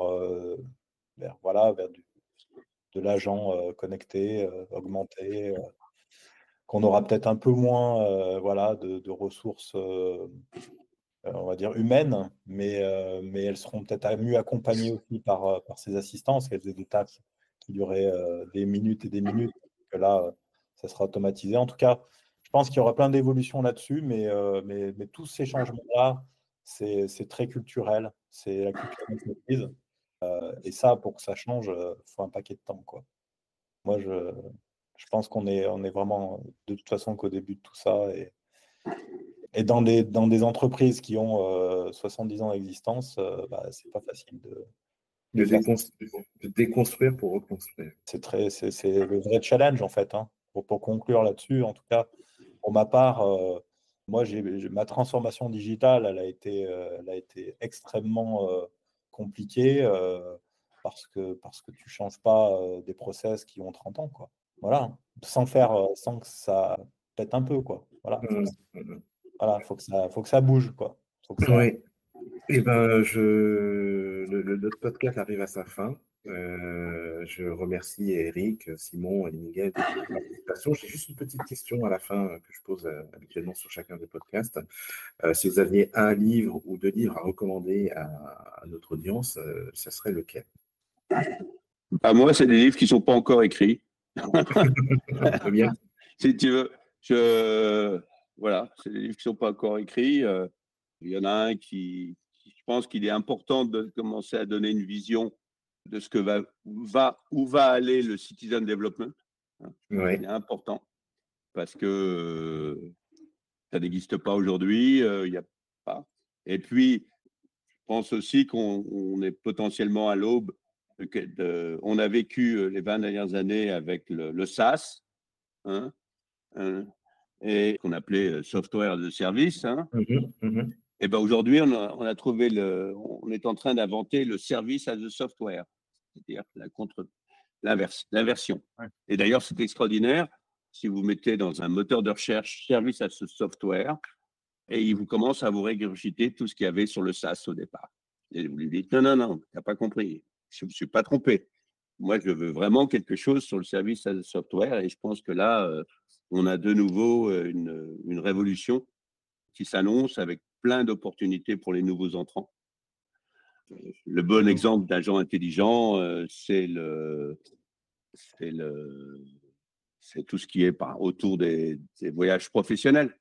Speaker 4: de l'agent connecté, augmenté, qu'on aura peut-être un peu moins de ressources, on va dire, humaines, mais elles seront peut-être mieux accompagnées aussi par ces assistants, parce qu'elles faisaient des tâches qui duraient des minutes et des minutes, que là, ça sera automatisé. En tout cas, je pense qu'il y aura plein d'évolutions là-dessus, mais tous ces changements-là, c'est très culturel, c'est la culture d'entreprise. Et ça, pour que ça change, il faut un paquet de temps, quoi. Moi, je pense qu'on est vraiment, de toute façon, qu'au début de tout ça. Et dans des entreprises qui ont 70 ans d'existence, c'est pas facile
Speaker 3: de déconstruire pour reconstruire.
Speaker 4: C'est le vrai challenge, en fait. Pour conclure là-dessus, en tout cas, pour ma part, moi, ma transformation digitale, elle a été extrêmement compliquée parce que tu ne changes pas des process qui ont 30 ans, quoi. Voilà, sans que ça pète un peu, quoi. Voilà. Voilà, faut que ça bouge, quoi.
Speaker 3: Oui. Eh ben, notre podcast arrive à sa fin. Je remercie Eric, Simon et Miguel de leur participation. J'ai juste une petite question à la fin que je pose habituellement sur chacun des podcasts. Si vous aviez un livre ou 2 livres à recommander à notre audience, ça serait lequel?
Speaker 5: Moi, c'est des livres qui ne sont pas encore écrits.
Speaker 3: Très bien.
Speaker 5: Si tu veux, voilà, c'est des livres qui ne sont pas encore écrits. Il y en a un qui, je pense qu'il est important de commencer à donner une vision de ce que où va aller le citizen development.
Speaker 3: Ouais.
Speaker 5: C'est important parce que ça n'existe pas aujourd'hui, il n'y a pas. Et puis, je pense aussi qu'on est potentiellement à l'aube. On a vécu les 20 dernières années avec le SaaS, et qu'on appelait software as a service. Et ben aujourd'hui, on a trouvé on est en train d'inventer le service as a software, c'est-à-dire l'inversion. Ouais. Et d'ailleurs, c'est extraordinaire si vous mettez dans un moteur de recherche service as a software et il vous commence à vous régurgiter tout ce qu'il y avait sur le SaaS au départ. Et vous lui dites non, tu n'as pas compris, je ne me suis pas trompé. Moi, je veux vraiment quelque chose sur le service as a software et je pense que là, on a de nouveau une révolution qui s'annonce avec plein d'opportunités pour les nouveaux entrants. Le bon exemple d'agent intelligent, c'est tout ce qui est autour des voyages professionnels.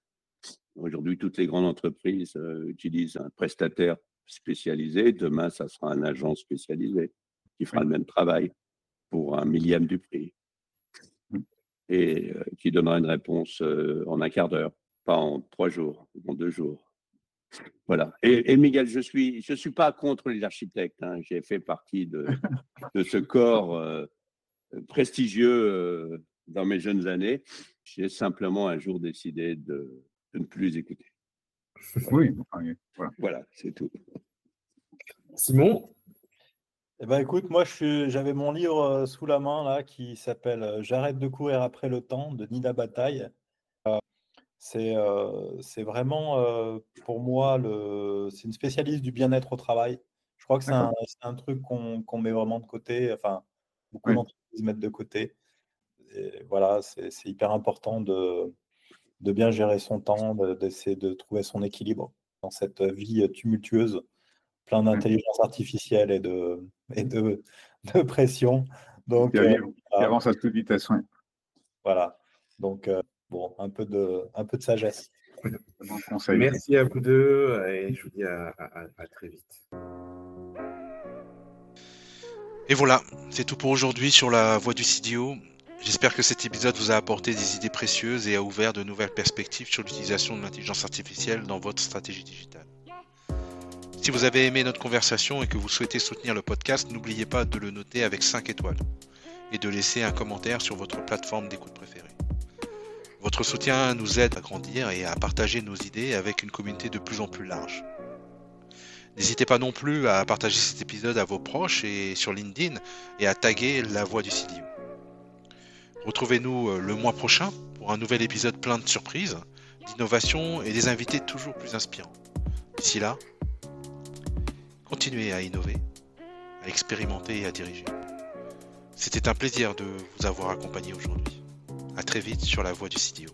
Speaker 5: Aujourd'hui, toutes les grandes entreprises utilisent un prestataire spécialisé. Demain, ça sera un agent spécialisé qui fera le même travail pour 1/1000 du prix et qui donnera une réponse en un quart d'heure, pas en 3 jours, en 2 jours. Voilà. Et Miguel, je suis pas contre les architectes. J'ai fait partie de ce corps prestigieux dans mes jeunes années. J'ai simplement un jour décidé de ne plus les écouter.
Speaker 2: Oui.
Speaker 5: Voilà, c'est tout.
Speaker 3: Simon?
Speaker 4: Eh ben, écoute, moi, j'avais mon livre sous la main là qui s'appelle « J'arrête de courir après le temps » de Nina Bataille. C'est vraiment, pour moi, c'est une spécialiste du bien-être au travail. Je crois que c'est un truc qu'on met vraiment de côté, enfin, beaucoup d'entreprises mettent de côté. Et voilà, c'est hyper important de bien gérer son temps, d'essayer de trouver son équilibre dans cette vie tumultueuse, plein d'intelligence artificielle et de pression. Donc,
Speaker 2: qui avance à toute vitesse.
Speaker 4: Voilà. Donc, un peu de sagesse.
Speaker 3: Merci à vous deux et je vous dis à très vite.
Speaker 1: Et voilà, c'est tout pour aujourd'hui sur la voie du CDO. J'espère que cet épisode vous a apporté des idées précieuses et a ouvert de nouvelles perspectives sur l'utilisation de l'intelligence artificielle dans votre stratégie digitale. Si vous avez aimé notre conversation et que vous souhaitez soutenir le podcast, n'oubliez pas de le noter avec 5 étoiles. et de laisser un commentaire sur votre plateforme d'écoute préférée. Votre soutien nous aide à grandir et à partager nos idées avec une communauté de plus en plus large. N'hésitez pas non plus à partager cet épisode à vos proches et sur LinkedIn et à taguer La Voix du CDO. Retrouvez-nous le mois prochain pour un nouvel épisode plein de surprises, d'innovations et des invités toujours plus inspirants. D'ici là, continuez à innover, à expérimenter et à diriger. C'était un plaisir de vous avoir accompagné aujourd'hui. À très vite sur La Voix du CDO.